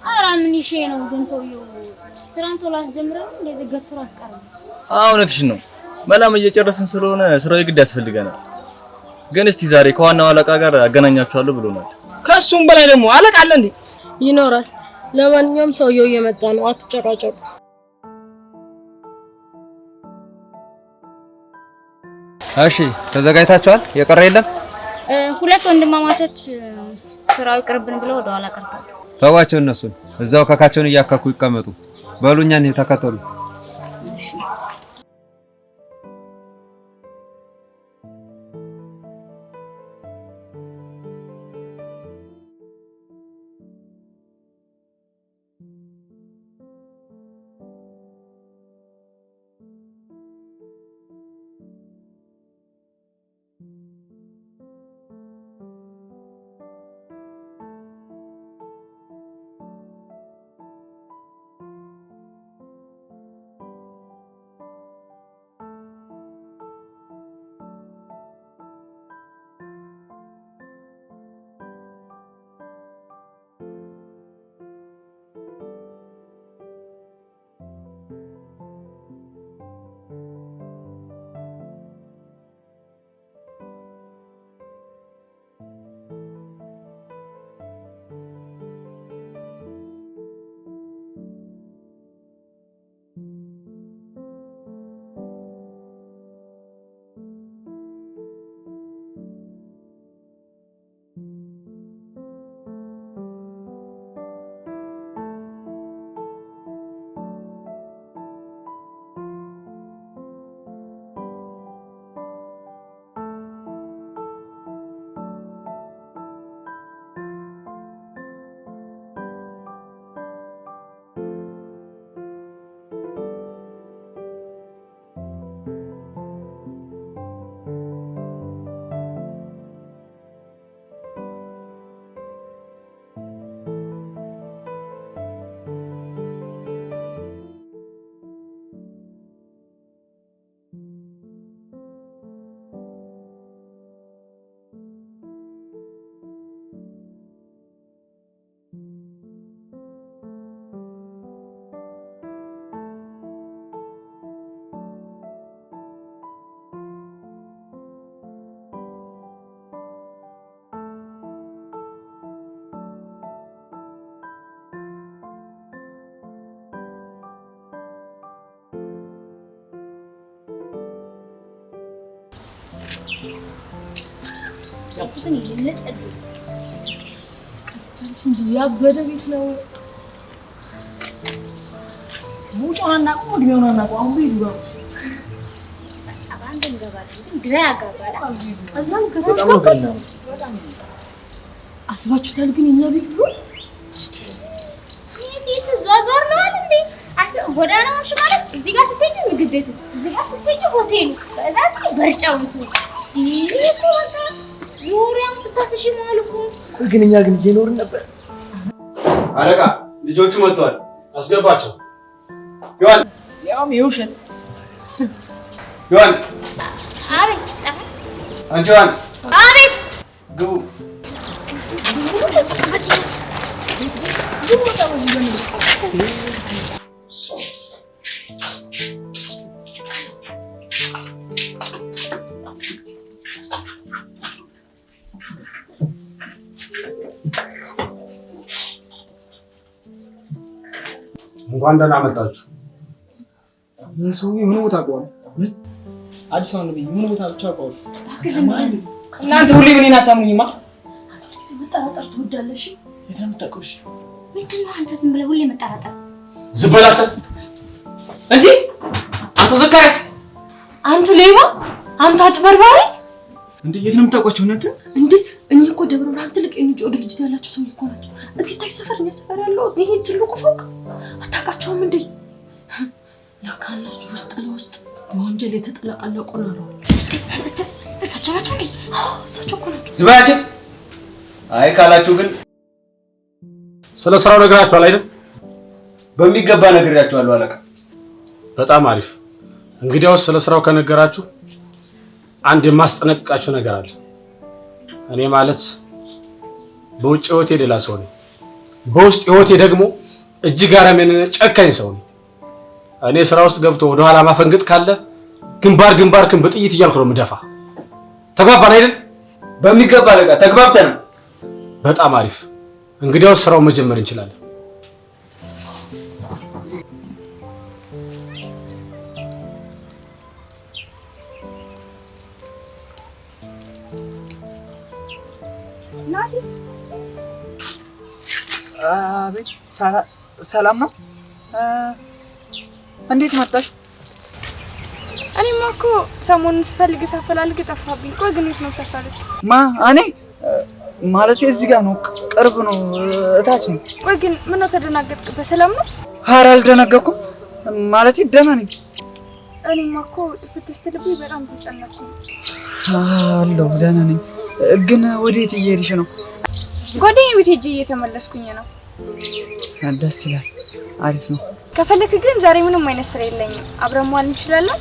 ኧረ ምን ይሼ ነው ግን ሰውየው ስራን ቶሎ አስጀምረን እንደዚህ ገትሮ አስቀረን። እውነትሽን ነው። መላም እየጨረስን ስለሆነ ስራው የግድ ያስፈልገናል። ግን እስቲ ዛሬ ከዋናው አለቃ ጋር አገናኛችኋለሁ ብሎናል። ከሱም በላይ ደግሞ አለቃ አለ እንዴ? ይኖራል። ለማንኛውም ሰውየው እየመጣ ነው፣ አትጨቃጨቁ። እሺ ተዘጋጅታችኋል? የቀረ የለም? ሁለት ወንድማማቾች ስራው ይቅርብን ብለው ወደ ኋላ ቀርተዋል። ተዋቸው፣ እነሱን እዛው ከካቸውን እያካኩ ይቀመጡ። በሉኛን ተከተሉ። ግን ይልጽድ እንጂ ያበደ ቤት ነው። ሙጫና ቆድሚውና አሁን ቢዱ ነው አባንደ እንገባለን። ግራ ያጋባል። አዛም ከተማ አስባችሁታል? ግን የኛ ቤት ብሎ ይሄስ ዟዟር ነው አይደል እንዴ? ጎዳናዎች ማለት እዚህ ጋር ስትሄጂ ምግብ ቤቱ፣ እዚህ ጋር ስትሄጂ ሆቴሉ፣ በዛ እስኪ በርጫውቱ ሲቆጣ ዙሪያም ስታስሽ ማልኩ። ግን እኛ ግን እየኖርን ነበር። አለቃ ልጆቹ መጥተዋል፣ አስገባቸው። ዮሐን ያውም የውሸት ዮሐን፣ አቤት። አንቺ ዮሐን፣ አቤት። ግቡ። እንኳን ደህና መጣችሁ። ምን ሰውዬ ምን ቦታ አውቀዋለሁ? አዲስ አበባ ነው ምን ቦታ ብቻ አውቀዋለሁ። እናንተ ሁሌ ምን አታምኑኝማ? አንተ ልጅ መጠራጠር ትወዳለሽ? የት ነው የምታውቀው? ምንድን ነው አንተ ዝም ብለህ ሁሌ መጠራጠር? ዝም በላት እንዴ! አቶ ዘካሪያስ፣ አንተ ሌባ፣ አንተ አጭበርባሪ! እንዴ የት ነው የምታውቋቸው እናንተ? እንዴ እኚህ እኮ ደብረ ብርሃን ትልቅ የንጆ ድርጅት ያላቸው ሰው እኮ ናቸው። እዚህ ታች ሰፈር እኛ ሰፈር ያለው ይሄ ትልቁ ፎቅ አታውቃቸውም እንዴ? ለካ እነሱ ውስጥ ለውስጥ በወንጀል የተጠለቀለቁ ነው። እሳቸው ናቸው እንዴ? እሳቸው እኮ ናቸው። ዝባያችሁ አይ ካላችሁ ግን ስለ ስራው ነግራችኋል አይደል? በሚገባ ነግራችኋለሁ አለቃ። በጣም አሪፍ። እንግዲያውስ ስለ ስራው ከነገራችሁ አንድ የማስጠነቅቃችሁ ነገር አለ። እኔ ማለት በውጭ ህይወቴ ሌላ ሰው ነኝ፣ በውስጥ ህይወቴ ደግሞ እጅግ አረመኔ ጨካኝ ሰው ነኝ። እኔ ስራ ውስጥ ገብቶ ወደ ኋላ ማፈንገጥ ካለ ግንባርክን በጥይት እያልኩ ነው የምደፋ። ተግባባን አይደል? በሚገባ አለቃ፣ ተግባብተናል። በጣም አሪፍ። እንግዲያውስ ስራውን መጀመር እንችላለን። አቤት ሰላም ነው? እንዴት መጣሽ? እኔማ እኮ ሰሞኑን ስፈልግ ሳፈላልግ ጠፋብኝ። ቆይ ግን የት ነው ሰፈርሽ? እኔ ማለቴ እዚህ ጋር ነው፣ ቅርብ ነው፣ እታች ነው። ቆይ ግን ምነው ተደናገጥክ? በሰላም ነው? ኧረ አልደነገጥኩም፣ ማለቴ ደህና ነኝ። እኔማ እኮ ጥፍት ስትልብኝ በጣም ተጨነቅኩ። አለሁ ደህና ነኝ። ግን ወዴት እየሄድሽ ነው? ጓደኛዬ ቤት ሄጄ እየተመለስኩኝ ነው። ደስ ይላል፣ አሪፍ ነው። ከፈለክ ግን ዛሬ ምንም አይነት ስራ የለኝም፣ አብረን መዋል እንችላለን።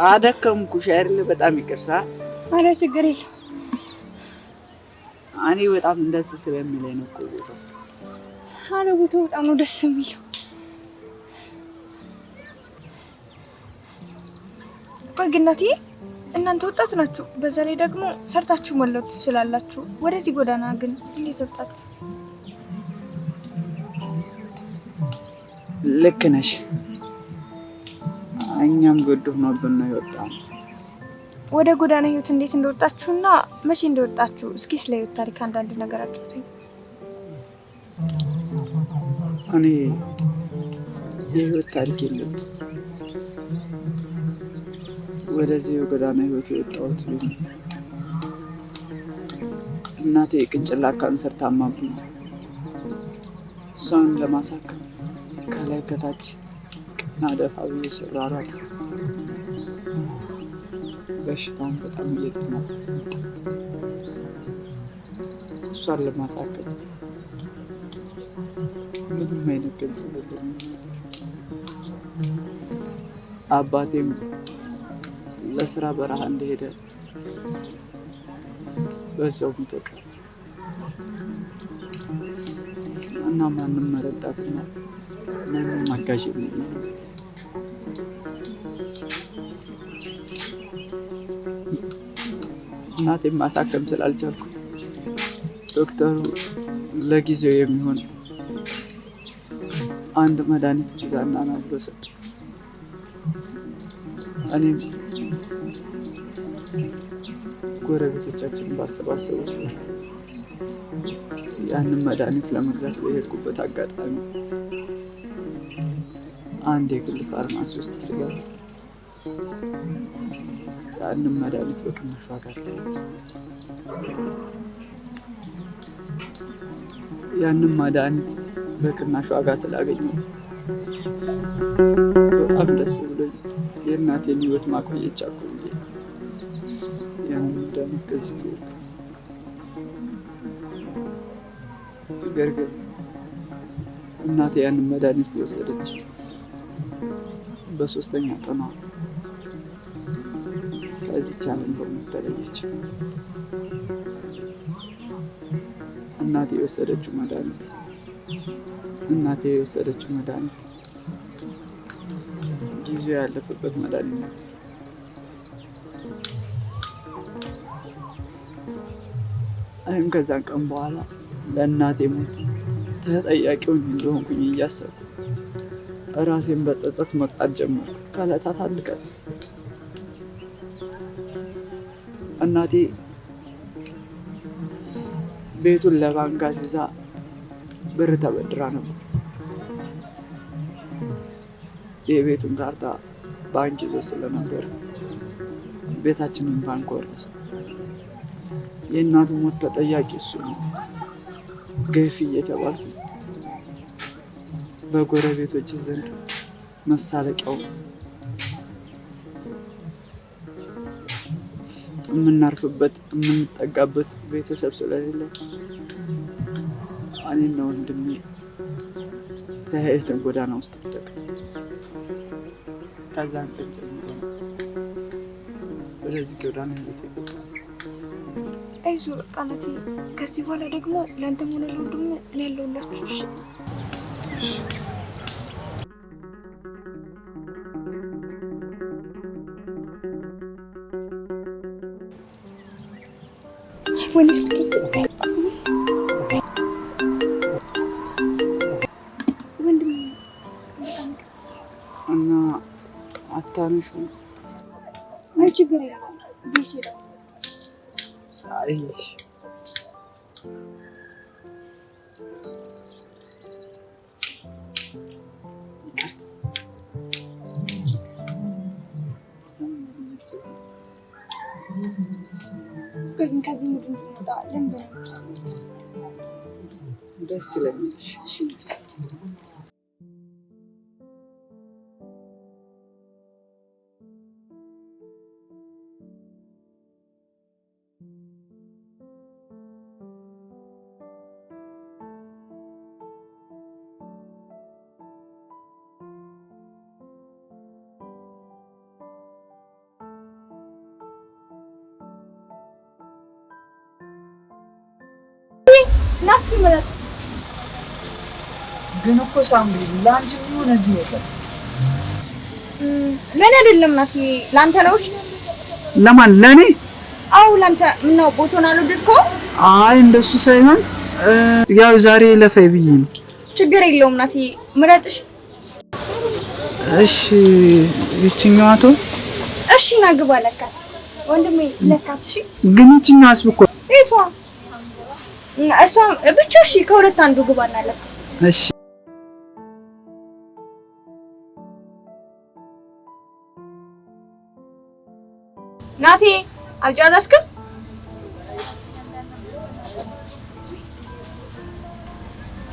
አደከምኩሽ አይደል? በጣም ይቅርታ። ኧረ ችግር የለም። እኔ በጣም ደስ ስለሚለኝ ነው እኮ ቦታው። ኧረ ቦታው በጣም ነው ደስ የሚለው። ቆይ ግን እናትዬ እናንተ ወጣት ናችሁ፣ በዛ ላይ ደግሞ ሰርታችሁ መለወጥ ትችላላችሁ። ወደዚህ ጎዳና ግን እንዴት ወጣችሁ? ልክ ነሽ። እኛም ግድ ሆኖብን ነው የወጣነው። ወደ ጎዳና ህይወት እንዴት እንደወጣችሁና መቼ እንደወጣችሁ እስኪ ስለ ህይወት ታሪክ አንዳንድ ነገር አጫውቱኝ። እኔ የህይወት ታሪክ የለም። ወደዚህ የጎዳና ህይወት የወጣሁት እናቴ የቅንጭላት ካንሰር ታማብኝ፣ እሷን ለማሳከም ከላይ ከታች ቀና ደፋ ብዬ ስሯሯጥ በሽታውን በጣም እየጠና እሷን ለማሳከም ምንም አይነት ገንዘብ የለኝም። አባቴም ለስራ በረሃ እንደሄደ በዛው ሙቶቀ እና ማንም መረዳትና ማንም ማጋዥ የለኝም። እናቴን ማሳከም ስላልቻልኩ ዶክተሩ ለጊዜው የሚሆን አንድ መድኃኒት ግዛና ና ብሎ ሰጠ። እኔም ጎረቤቶቻችን ባሰባሰቡት ያንን መድኃኒት ለመግዛት በሄድኩበት አጋጣሚ አንድ የግል ፋርማሲ ውስጥ ስገባ ያንን መድኃኒት በቅናሽ ዋጋ ያንን መድኃኒት በቅናሽ ዋጋ ስላገኘሁት በጣም ደስ ብሎኝ የእናቴን ሕይወት ማቆየት ቻልኩኝ። ያንን መድኃኒት ገዝቼ ነገር ግን እናቴ ያንን መድኃኒት ወሰደች። በሶስተኛ ቀኗ ከዚች ዓለም በሞት ተለየች። እናቴ የወሰደችው መድኃኒት ጊዜው ያለፈበት መድኃኒት ነው። እኔም ከዛን ቀን በኋላ ለእናቴ ሞት ተጠያቂው እንደሆንኩኝ እያሰብኩ ራሴን በጸጸት መቅጣት ጀመርኩ። ከዕለታት አንድ ቀን እናቴ ቤቱን ለባንክ አስይዛ ብር ተበድራ ነበር። የቤቱን ካርታ ባንክ ይዞ ስለነበር ቤታችንን ባንክ ወረሰ። የእናቱ ሞት ተጠያቂ እሱ ነው። ገፊ እየተባልኩ በጎረቤቶች ዘንድ መሳለቂያው የምናርፍበት የምንጠጋበት ቤተሰብ ስለሌለ እኔና ወንድሜ ተያይዘን ጎዳና ውስጥ ወደቀ። ከዛን ቀን ጀምሮ ወደዚህ ጎዳና ህይወት የገባ። አይዞህ በቃ ናቲ፣ ከዚህ በኋላ ደግሞ ለአንተም ሆነ ለወንድም እኔ ያለሁላችሁ። እሺ እና አታንሹ። አይ ችግር የለም ቢሲ ነው። አይ ግን ከዚህ ምንድን ነው ለምን ደስ ይለኛል። ናስቲ ማለት ግን እኮ ሳምሪ ላንቺ ምን እዚህ የለም። ለኔ አይደለም ናቲ፣ ላንተ ነው። እሺ ለማን? ለኔ? አው ላንተ። ምን ነው ቦታውን አልወደድከው? አይ እንደሱ ሳይሆን ያው ዛሬ ለፈይ ብዬ ነው። ችግር የለውም ናቲ፣ ምረጥሽ። እሺ ይችኛዋቱ? እሺ ናግባ ለካት ወንድሜ ለካት። እሺ ግን ይችኛው አስብኮ እቷ እሷ ብቻ። እሺ ከሁለት አንዱ ግባና ለካ። እሺ ናቲ አልጨረስክም?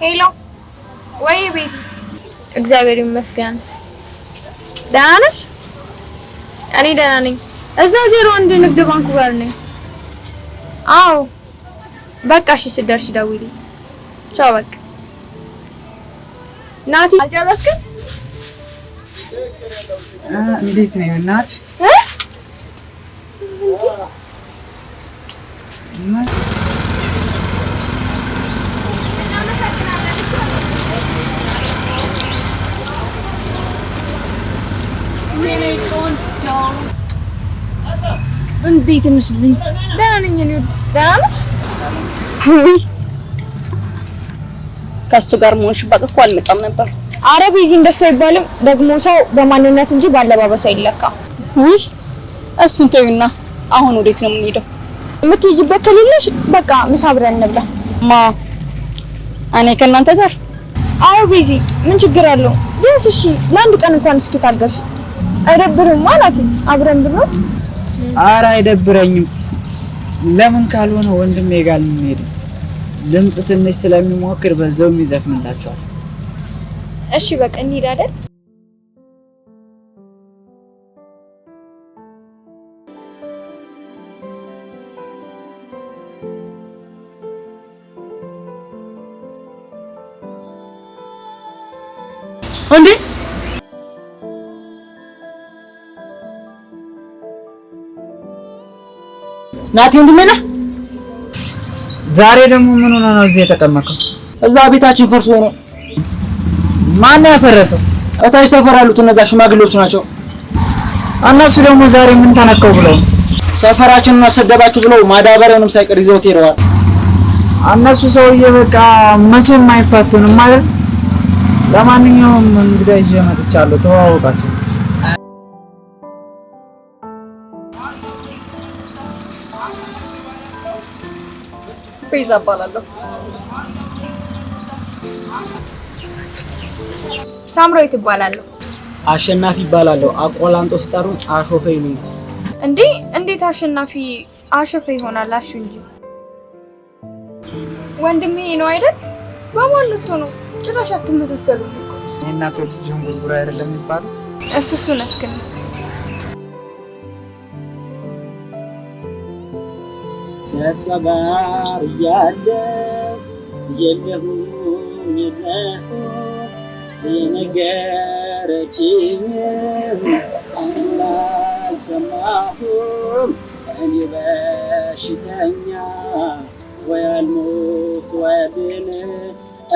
ሄሎ ወይ ቤቲ። እግዚአብሔር ይመስገን። ደህና ነሽ? እኔ ደህና ነኝ። እዛ 01 ንግድ ባንኩ ጋር ነኝ። አዎ በቃ እሺ፣ ስትደርሺ ደውዪልኝ። ቻው በቃ። ናቲ አልጨረስክም? እንዴት ነው እናት? እንዴት ነሽልኝ? ደህና ነኝ። እኔ ደህና ነሽ? ከሱ ጋር መሆንሽ በቃ እኮ አልመጣም ነበር። አረ ቢዚ እንደሱ አይባልም። ደግሞ ሰው በማንነቱ እንጂ ባለባበሱ አይለካም። ውይ እሱን ተይውና አሁን ወዴት ነው የምንሄደው? የምትሄጂበት ከሌለሽ በቃ ምሳ አብረን እንብላ። እኔ ከእናንተ ጋር? አዎ ቢዚ ምን ችግር አለው? ቢያንስ እሺ ለአንድ ቀን እንኳን እስኪ ታገሽ። አይደብርም ማለት አብረን ብሎ ኧረ አይደብረኝም። ለምን ካልሆነ ወንድሜ ጋር እንሄድ። ድምፅ ትንሽ ስለሚሞክር በዛው ይዘፍንላቸዋል። እሺ በቃ እንሂድ አይደል? እንዴ ናቲ ወንድሜ ነህ? ዛሬ ደግሞ ምን ሆነ ነው እዚህ የተቀመጥከው? እዛ ቤታችን ፈርሶ ነው። ማን ያፈረሰው? እታች ሰፈር ያሉት እነዛ ሽማግሌዎች ናቸው። እነሱ ደግሞ ዛሬ ምን ተነከው ብለው ሰፈራችንን አሰደባችሁ ብለው ማዳበሪያውንም ሳይቀር ይዘውት ሄደዋል። እነሱ ሰውዬ በቃ መቼም አይፋቱንም ማለት። ለማንኛውም እንግዲህ ይዤ መጥቻለሁ፣ ተዋወቃችሁ። ቤዛ እባላለሁ። ሳምራዊት እባላለሁ። አሸናፊ እባላለሁ። አቆላንጦ ስጠሩ አሾፈ ይሉኝ። እንዴ እንዴት አሸናፊ አሸፈ ይሆናል? አሹ እንጂ ወንድሜ ነው አይደል? በማለቱ ነው። ጭራሽ አትመሳሰሉም እኮ። የእናቶች ጅንጉርጉር አይደለም የሚባለው? እሱ ነች ግን ከእሷ ጋር እያለ የለሁም የነገረችኝ አልሰማሁም። እኔ በሽተኛ ወይ አልሞት ወይ አድን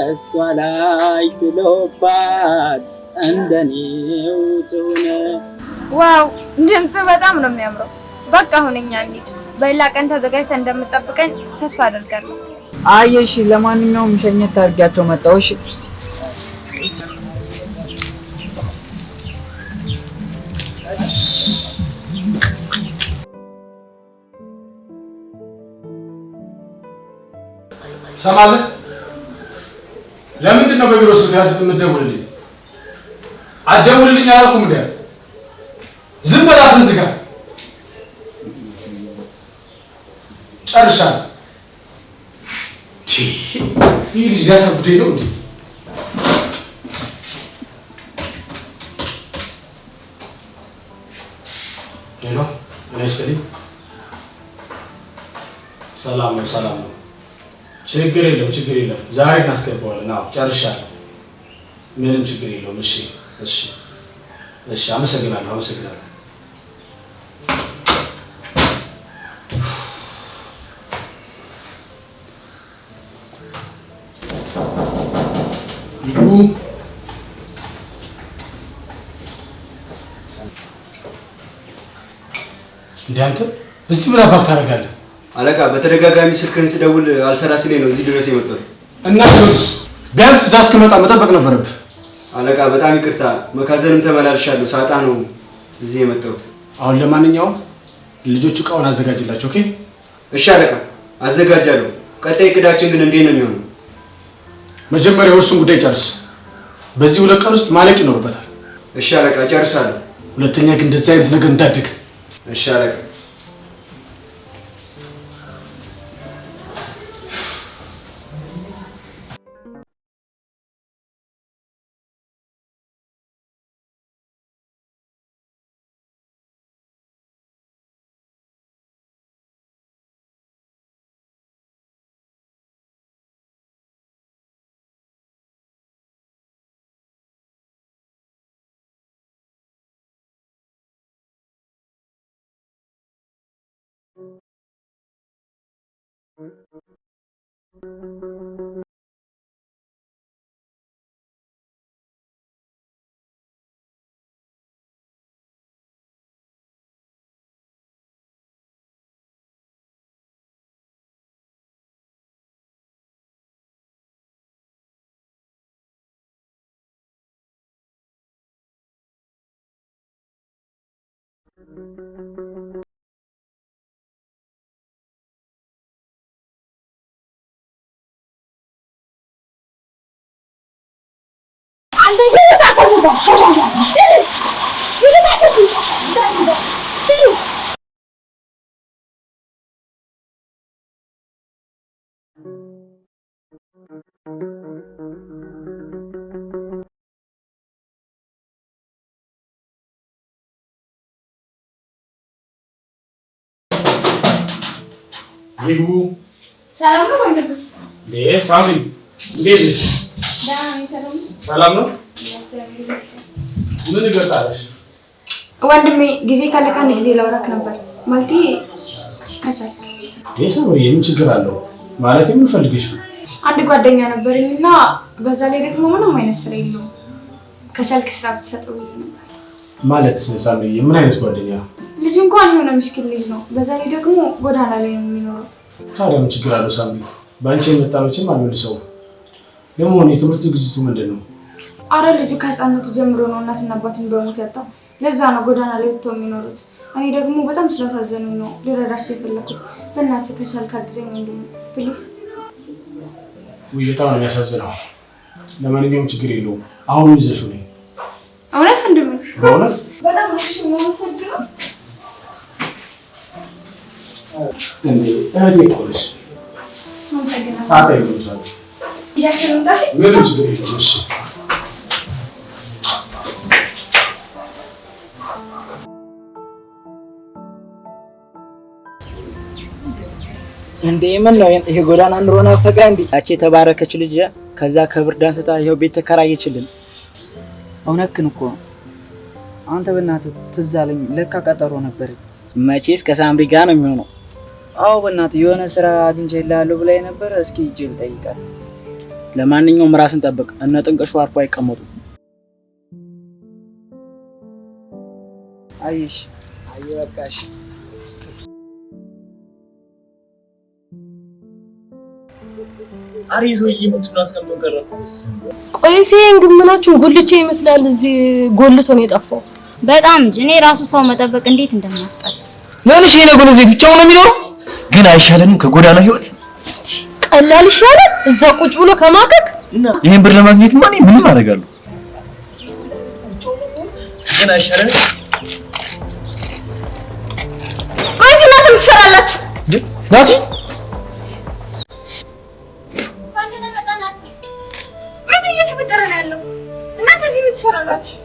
እሷ ላይ ጥሎባት እንደኔው ትሁን። ዋው ድምጽ በጣም ነው የሚያምረው። በቃ አሁን እኛ እንሂድ። በሌላ ቀን ተዘጋጅተን እንደምጠብቀኝ ተስፋ አደርጋለሁ። አየሽ፣ ለማንኛውም ሸኘት አድርጊያቸው መጣሁ። እሺ ሰማለህ? ለምንድን ነው በቢሮ ስልክ የምትደውልልኝ? አትደውልልኝ አላልኩም እንዴ? ዝም በል አፍህን ዝጋ። ጨርሻለሁ። ይህ ልጅ ሊያሳብደኝ ነው እንዴ? ሄሎ ነስተሪ ሰላም ነው፣ ሰላም ነው። ችግር የለም፣ ችግር የለም። ዛሬ እናስገባዋለን። አዎ ጨርሻለሁ። ምንም ችግር የለውም። እሺ፣ እሺ፣ እሺ። አመሰግናለሁ፣ አመሰግናለሁ። እንዴ አንተ እዚህ ምን አባክ ታደርጋለህ? አለቃ በተደጋጋሚ ስልክህን ስደውል አልሰራ ሲለኝ ነው እዚህ ድረስ የመጣሁት። እና ቢያንስ እዛ እስክመጣ መጠበቅ ነበረብህ። አለቃ በጣም ይቅርታ፣ መካዘንም ተመላልሻለሁ። ሳጣ ነው እዚህ የመጣሁት። አሁን ለማንኛውም ልጆቹ እቃውን አዘጋጅላቸው። ኦኬ? እሺ አለቃ፣ አዘጋጃለሁ። ቀጣይ እቅዳችን ግን እንዴት ነው የሚሆነው? መጀመሪያ የእርሱን ጉዳይ ጨርስ። በዚህ 2 ቀን ውስጥ ማለቅ ይኖርበታል። እሺ አለቃ፣ ጨርሳለሁ። ሁለተኛ ግን እንደዚህ አይነት ነገር እንዳደግ። እሺ አለቃ። አንተ ይግቡ። ሰላም ነው ወንድም? ሳሚ እንዴት ነሽ? ሰላም ነው? ምን ይገጣለሽ? ወንድሜ ጊዜ ካለ ከአንድ ጊዜ ላውራክ ነበር። ማለቴ ከቻልክ። የሰው የምን ችግር አለው? ማለት ምን ፈልገሽ ነው? አንድ ጓደኛ ነበረኝና በዛ ላይ ደግሞ ምንም አይነት ስራ የለውም። ከቻልክ ስራ ብትሰጠው ብዬ ነበር። ማለት ሳሚ ምን አይነት ጓደኛ? ልጅ እንኳን የሆነ ምስኪን ልጅ ነው። በዛ ላይ ደግሞ ጎዳና ላይ ነው የሚኖረው። ታዲያ ምን ችግር አለው ሳሚ? ባንቺ የመጣኖችን አልመልሰው። ለመሆኑ የትምህርት ዝግጅቱ ምንድን ነው? አረ ልጁ ከህፃንነቱ ጀምሮ ነው እናትና አባቱን በሞት ያጣው። ለዛ ነው ጎዳና ላይ ወጥተው የሚኖሩት። እኔ ደግሞ በጣም ስለታዘኑ ነው ልረዳቸው የፈለኩት። በእናትህ ከቻልክ አግዘኝ ወንድሜ ፕሊዝ። ውይ በጣም ነው የሚያሳዝነው። ለማንኛውም ችግር የለውም። አሁን ይዘሽው ነኝ። እውነት ወንድሜ? በእውነት በጣም ነው የማመሰግነው። እንዴ እህቴ እኮ ነሽ። ታዲያ ይሉሻል። ያሽሩንታሽ ምንም ችግር የለውም። እሺ እንዴ ምን ነው ይሄ ጎዳና ኑሮ ናፈቀ እንዴ? ያቺ የተባረከች ልጅ ከዛ ከብርድ አንስታ ይሄው ቤት ተከራየችልን። እውነትህን እኮ አንተ በእናትህ ትዝ አለኝ። ለካ ቀጠሮ ነበር። መቼስ ከሳምሪ ጋር ነው የሚሆነው። አዎ በእናትህ የሆነ ስራ አግኝቼልሃለሁ ብላኝ ነበር። እስኪ ሂጅ ልጠይቃት። ለማንኛውም ራስን ጠብቅ። እነ ጥንቅሹ አርፎ አይቀመጡም። አይሽ በቃሽ። አሪዞ ይምጡና አስቀምጦ ቀረ። ቆይ ሲሄን ግን ምናችሁን ጉልቼ ይመስላል እዚህ ጎልቶ ነው የጠፋው። በጣም እንጂ እኔ ራሱ ሰው መጠበቅ እንዴት እንደማስጠላ። ለልሽ ይሄ ነገር እዚህ ብቻው ነው የሚኖረው? ግን አይሻለንም ከጎዳና ህይወት? ቀላል ይሻላል እዛ ቁጭ ብሎ ከማቀቅ። ይሄን ብር ለማግኘት ማን ምንም አደርጋለሁ። ግን አይሻለንም? ቆይ እዚህ እናንተ ምን ትሰራላችሁ? ናቲ ምን እየተፈጠረ ነው ያለው? እናንተ እዚህ ምን ትሰራላችሁ?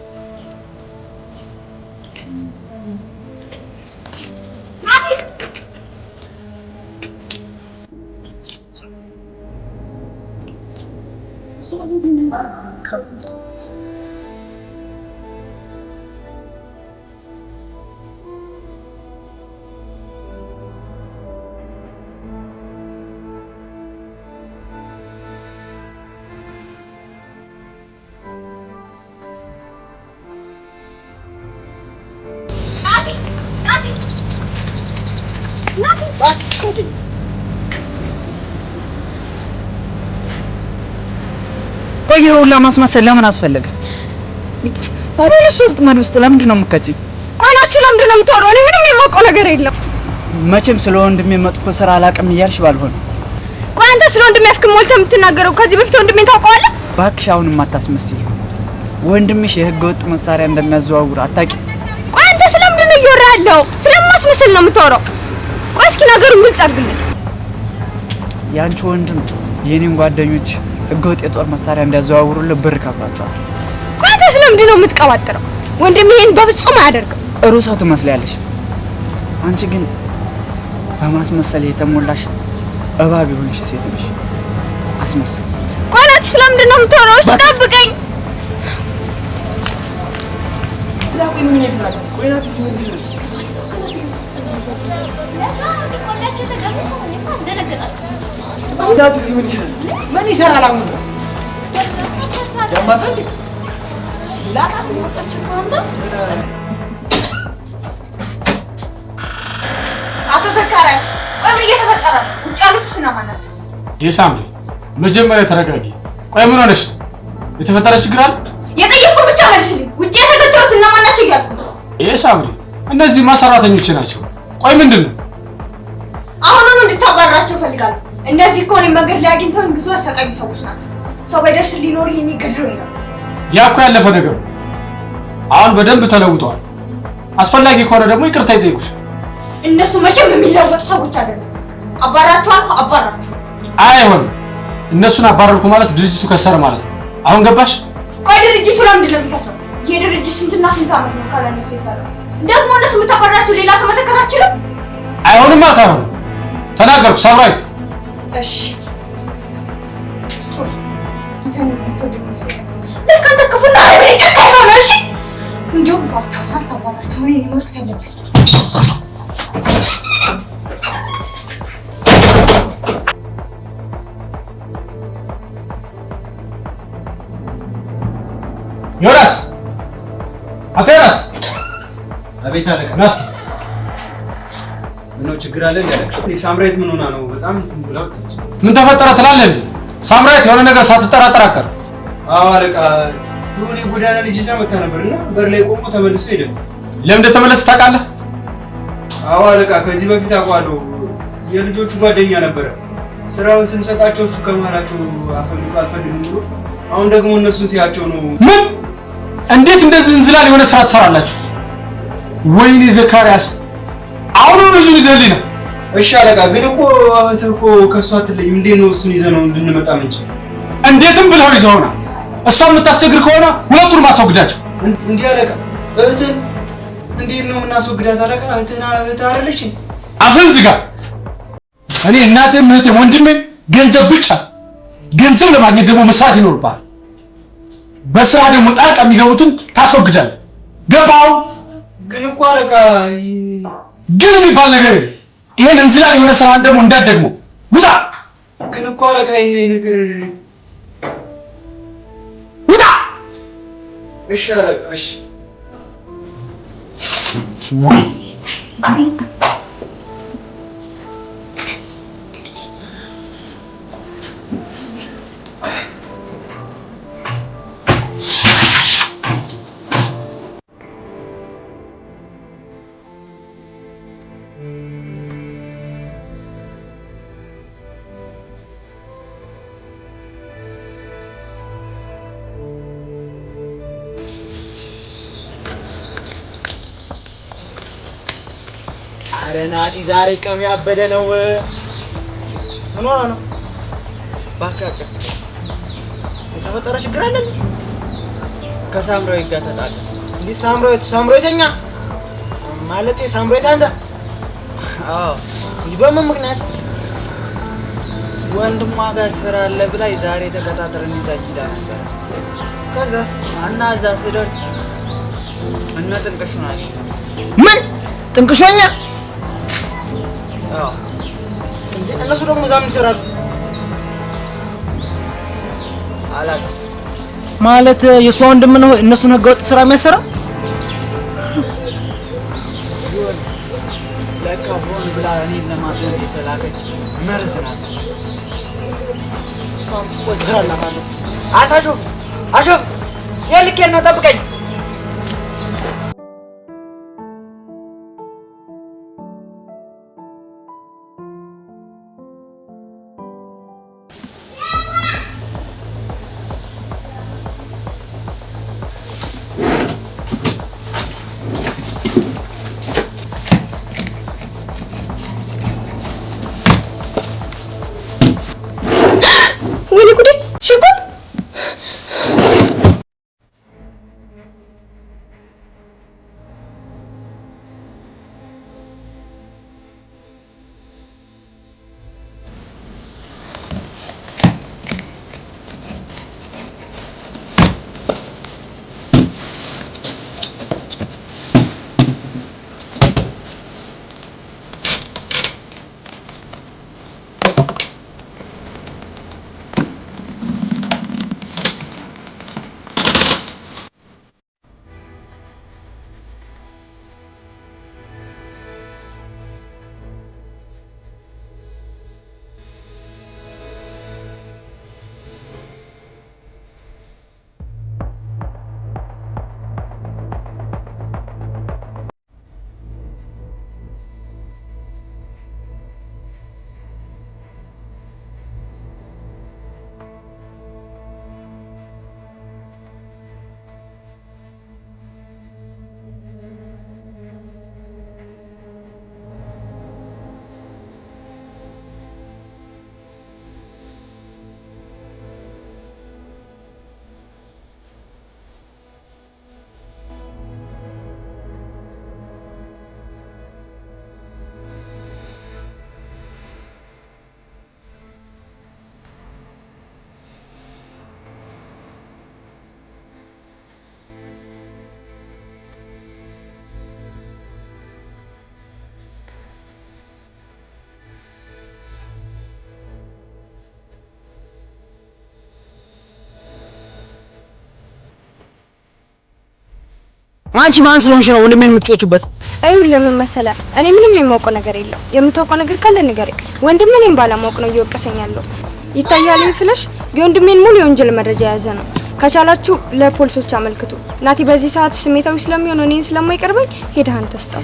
ቆይ ሁላ ማስመሰል ለምን አስፈለገ? አረ ለሶስት ማን ውስጥ ለምንድን ነው የምትከጪው? ቆይ ናችሁ ለምንድን ነው የምታወራው? እኔ ምንም የማውቀው ነገር የለም። መቼም ስለ ወንድሜ መጥፎ ስራ አላውቅም እያልሽ ባልሆነ። ቆይ አንተ ስለ ወንድሜ አፍክም ሞልተህ የምትናገረው ከዚህ በፊት ወንድሜን ታውቀዋለህ? እባክሽ አሁንም አታስመስይ። ወንድምሽ የህገ ወጥ መሳሪያ እንደሚያዘዋውር አታውቂም? ቆይ አንተ ስለምንድን ነው እያወራህ ያለው? ስለማስመሰል ነው የምታወራው? ቆይ እስኪ ነገሩን ግልጽ አድርግልኝ። ያንቺ ወንድም የኔን ጓደኞች ህገወጥ የጦር መሳሪያ እንዲያዘዋውሩልህ ብር ከፍሏቸዋል። ቆይ አንተ ስለምንድን ነው የምትቀባጥረው? ወንድሜ ይሄን በፍጹም አያደርግም። ጥሩ ሰው ትመስላለሽ። አንቺ ግን በማስመሰል የተሞላሽ እባብ የሆንሽ ሴት ነሽ። አስመሰል። ቆይ ናት ስለምንድን ነው የምታወራው? እሺ ጠብቀኝ። ምን ይሰራል አሁን? አቶ ዘካሪያስ ቆይ ምን እየተፈጠረ ነው? ውጭ ያሉት እነማን ናቸው? የሳምሪ መጀመሪያ ተረጋጊ። ቆይ ምን ሆነሽ? የተፈጠረ ችግር አለ? የጠየቁን ብቻ መልስልኝ። ውጭ የተገደሉት እነማን ናቸው እያልኩ ነው። የሳምሪ እነዚህ ሰራተኞች ናቸው። ቆይ ምንድን ነው? አሁኑኑ እንድታባራቸው እፈልጋለሁ። እነዚህ እኮ እኔን መንገድ ላይ አግኝተው ብዙ አሰቃቂ ሰዎች ናቸው። ሰው በደርስ ሊኖር ይሄን ይገድሉኝ ነው። ያ እኮ ያለፈ ነገር ነው። አሁን በደንብ ተለውጠዋል። አስፈላጊ ከሆነ ደግሞ ይቅርታ ይጠይቁሽ። እነሱ መቼም የሚለወጡ ሰዎች አይደሉም። አባራችኋል፣ አባራችሁ። አይሆንም። እነሱን አባረርኩ ማለት ድርጅቱ ከሰረ ማለት ነው። አሁን ገባሽ? ቆይ ድርጅቱ ለምንድን ነው የሚከሰው? የድርጅት ስንትና ስንት ዓመት ነው ካለ እነሱ የሰራው? ደግሞ እነሱ የምታባራቸው ሌላ ሰው መተከል አትችልም? አይሆንም። አካሁን ተናገርኩ ሳምራዊት። እሺ ልክ አንተ ክፉና አረመኔ ጨካኝ ሰው ነህ። እሺ እንዲሁም አታባላቸው እኔ መርት ያለብኝ ዮናስ አቴናስ አቤት አለቃ። ናስ ምነው ችግር አለ እንዴ አለቃ? ሳምራዊት ምን ሆና ነው? በጣም ትንብላው። ምን ተፈጠረ ትላለህ እንዴ? ሳምራዊት የሆነ ነገር ሳትጠራጠር አቀር። አዎ አለቃ፣ የሆነ ጎዳና ልጅ ይዛ መጣ ነበርና በር ላይ ቆሞ ተመልሶ ሄደ። ለምን እንደተመለሰ ታውቃለህ? አዎ አለቃ፣ ከዚህ በፊት አውቃለሁ። የልጆቹ ጓደኛ ነበረ። ስራውን ስንሰጣቸው እሱ ከመሃላቸው አፈልጦ አልፈልግም ብሎ አሁን ደግሞ እነሱን ሲያቸው ነው። ምን? እንዴት እንደዚህ እንዝላል የሆነ ስራ ትሰራላችሁ? ወይኔ ዘካሪያስ፣ አሁን ልጁን ይዘህልኝ ነው? እሺ አለቃ፣ ግን እኮ እህትህ እኮ ከእሱ አትለይም። እንዴት ነው እሱን ይዘህ ነው እንድንመጣ ምንችል? እንዴትም ብለው ይዘውና እሷን የምታስቸግር ከሆነ ሁለቱንም አስወግዳቸው። እንዲህ አለቃ፣ እህትን እንዴት ነው የምናስወግዳት አለቃ? እህትህ አይደለች? አፍህን ዝጋ። እኔ እናቴም እህቴም ወንድሜም ገንዘብ ብቻ፣ ገንዘብ ለማግኘት ደግሞ መስራት ይኖርብሃል። በስራ ደግሞ ጣልቃ የሚገቡትን ታስወግዳለህ። ገባው? ግን እኮ አለቃ፣ ግን የሚባል ነገር የለም። ይሄን እንዝላል የሆነ ስራን ደግሞ እንዳትደግሞ ውጣ። ግን እኮ አለቃ፣ ይሄ ነገር ውጣ። እሺ አለቃ፣ እሺ ኧረ ናቲ ዛሬ ቀኑ ያበደ ነው። ምን ሆነ ነው? እባክህ አጨቅጭቅ። የተፈጠረ ችግር አለ? ከሳምራዊት ጋር ተጣላ። እንዴ ሳምራዊተኛ ማለቴ ሳምራዊት አንተ? አዎ። በምን ምክንያት? ወንድሟ ጋር ስራ አለ ብላ ዛሬ ተቀጣጥረን ይዛኝ ሄዳ ነበር። ከዛስ እና እዛ ስደርስ እነ ጥንቅሹን አገኘሁ። ምን ጥንቅሾኛ? አዎ። እነሱ ደግሞ እዛ ምን ይሰራሉ? አላውቅም። ማለት የእሷ ወንድም ነው እነሱን ህገወጥ ስራ የሚያሰራ? ለካ ሆን ብላ እኔን ለማድረግ የተላከች መርዝ ናት። እሷም እኮ ይሰራል ማለት አሾፍ የልኬን ነው ጠብቀኝ። አንቺ ማን ስለሆንሽ ነው ወንድሜን የምትጮችበት? አይው ለምን መሰለህ? እኔ ምንም የማውቀው ነገር የለም። የምታውቀው ነገር ካለ ንገረኝ። ወንድሜን ባላማወቅ ነው እየወቀሰኝ ያለው። ይታያል ፍለሽ የወንድሜን ሙሉ የወንጀል መረጃ የያዘ ነው። ከቻላችሁ ለፖሊሶች አመልክቱ። ናቲ በዚህ ሰዓት ስሜታዊ ስለሚሆን እኔን ስለማይቀርበኝ ሄደህ አንተ ስጠው።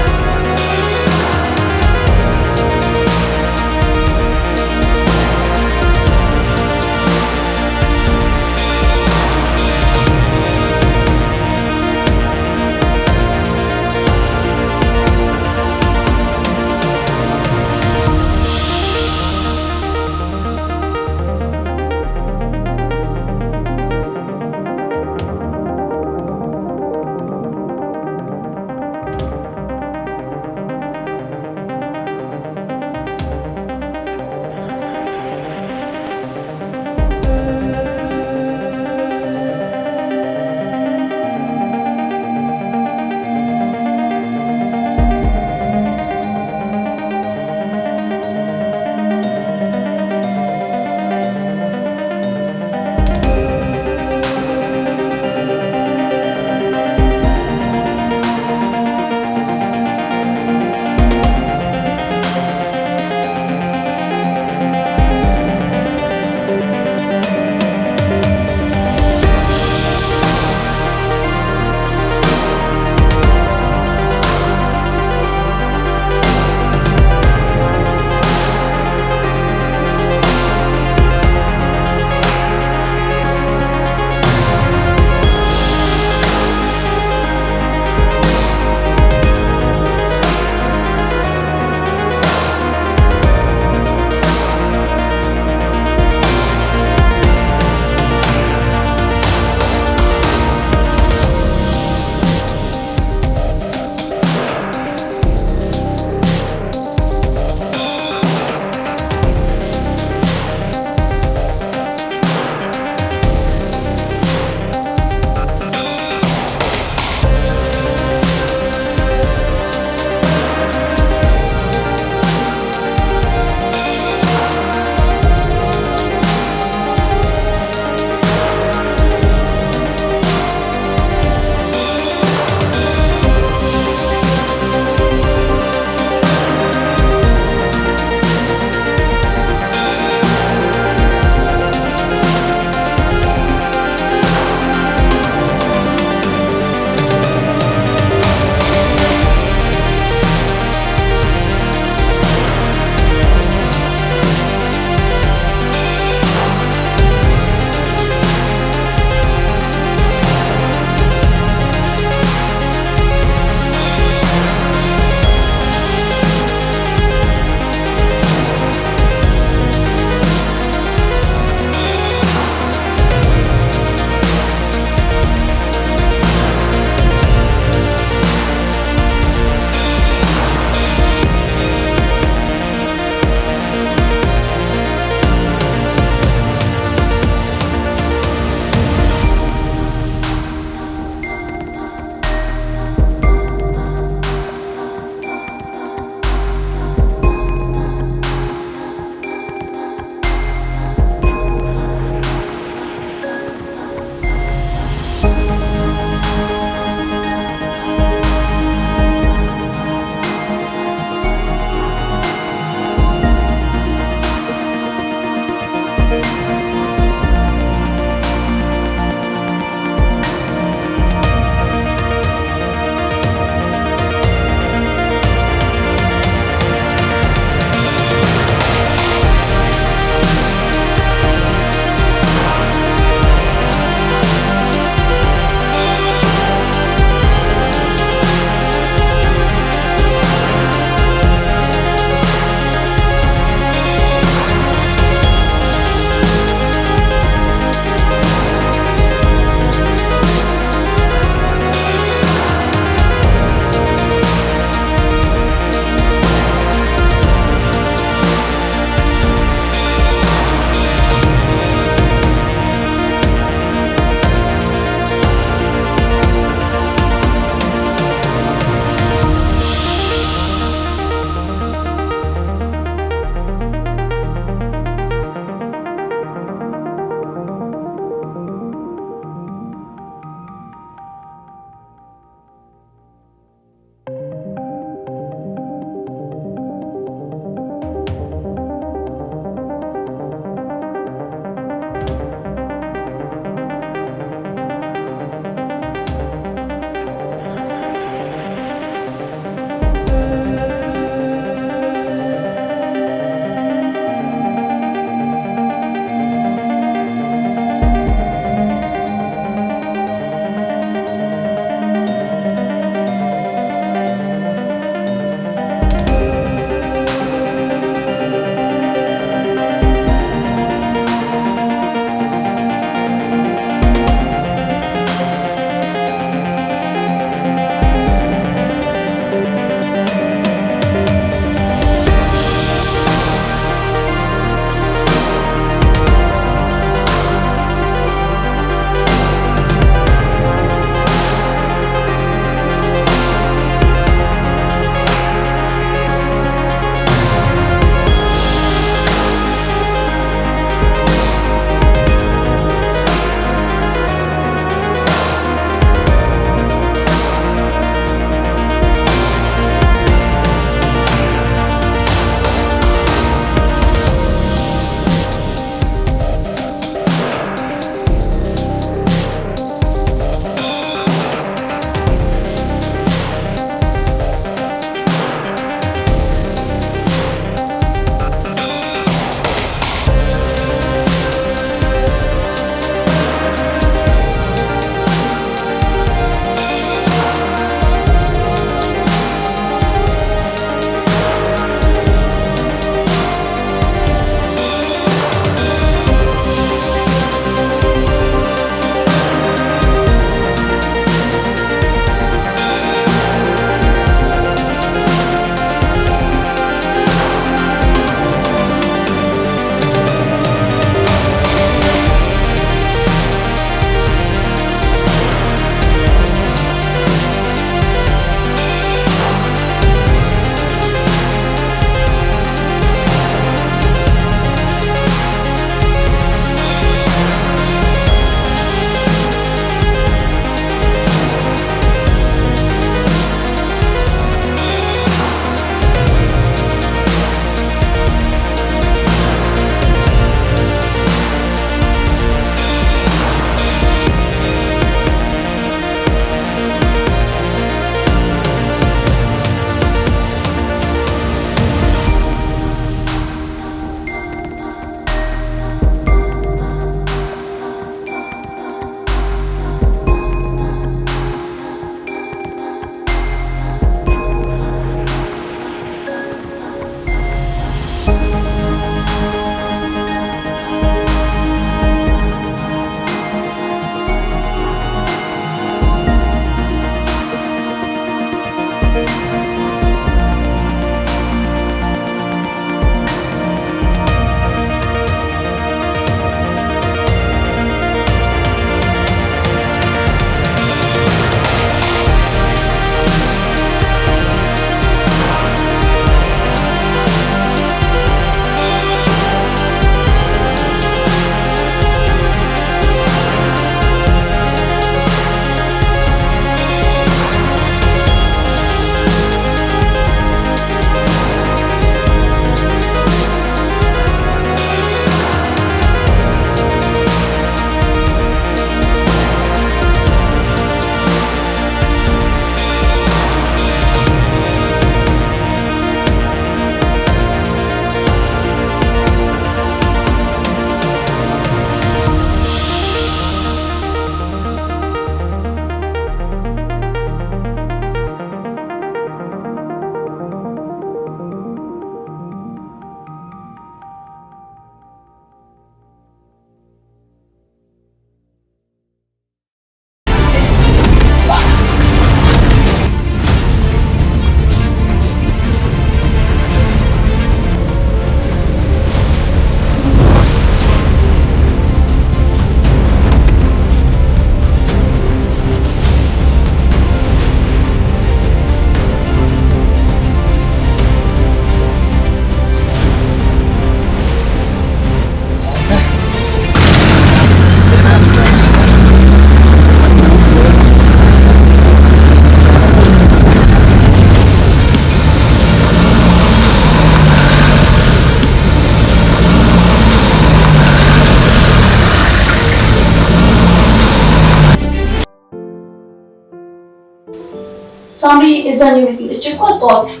ሳምሪ እዛኛው ቤት እንድትጭቆ አጣዋችሁ።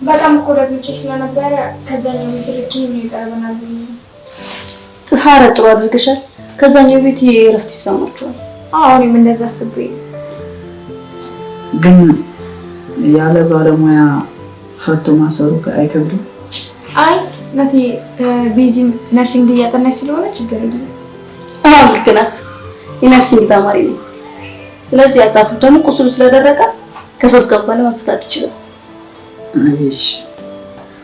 በጣም እኮ ደግጬ ስለነበረ ከዛኛው ቤት ልክ ነው ይቀርበናል ብዬ ነው። ኧረ ጥሩ አድርገሻል። ከዛኛው ቤት እረፍት ይሰማችኋል። አዎ እኔም እንደዛ አስቤ ግን ያለ ባለሙያ ፈቶ ማሰሩ አይከብድም? አይ ናቲ ቤዚም ነርሲንግ እያጠናች ስለሆነ ችግር የለም። አዎ ልክ ናት። የነርሲንግ ተማሪ ነኝ። ስለዚህ አታስብ። ደግሞ ቁስሉ ስለደረቀ ከሶስት ቀን በኋላ መፍታት ይችላል። እሺ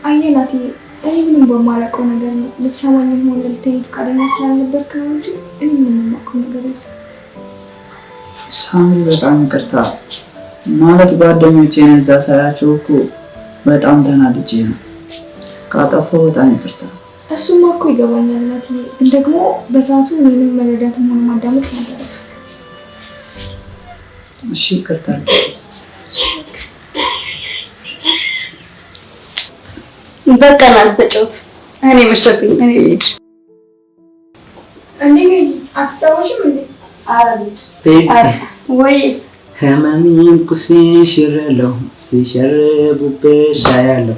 አየህ ናቲ እኔ ምንም በማላውቀው ነገር ነው ልትሰማኝም ሆነ ልትይኝ ፈቃደኛ ስላልነበርክ ነው እንጂ እኔ ምንም የማውቀው ነገር የለም። ሳሚ በጣም ይቅርታ ማለት ጓደኞቼን እዛ ሳያቸው እኮ በጣም ተናድጄ ነው። ካጠፋሁ በጣም ይቅርታ። እሱማ እኮ ይገባኛል ናቲ፣ ግን ደግሞ በሰዓቱ እኔንም መረዳትም ሆነ ማዳመጥ ነበር። እሺ ይቅርታ። በቃ እናንተ ተጫወቱ። እኔ መሸብኝ። እኔ ልሂድ። እንዴ ቤዚ አትጫወችም እንዴ? ኧረ ልሂድ። ቤዚ ወይ ህመሜን ቁስሌን ሽሬለሁ ሲሸርቡብሽ አያለሁ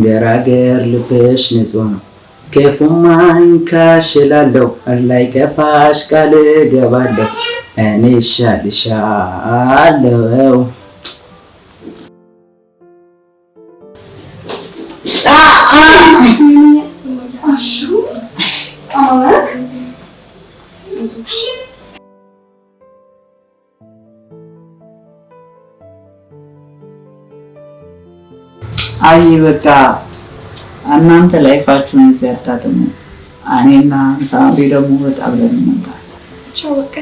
ገራገር ልብሽ ንጹህ ነው ክፉማ ይንካሽ እላለሁ ላይ ከፋሽ ቃል እገባለሁ እኔ እሻልሻለሁ አይ በቃ እናንተ ላይፋችሁን እዚህ አታጥሙ። እኔና ሳምሪ ደግሞ ወጣ ብለን እንመጣለን። ቻው በቃ።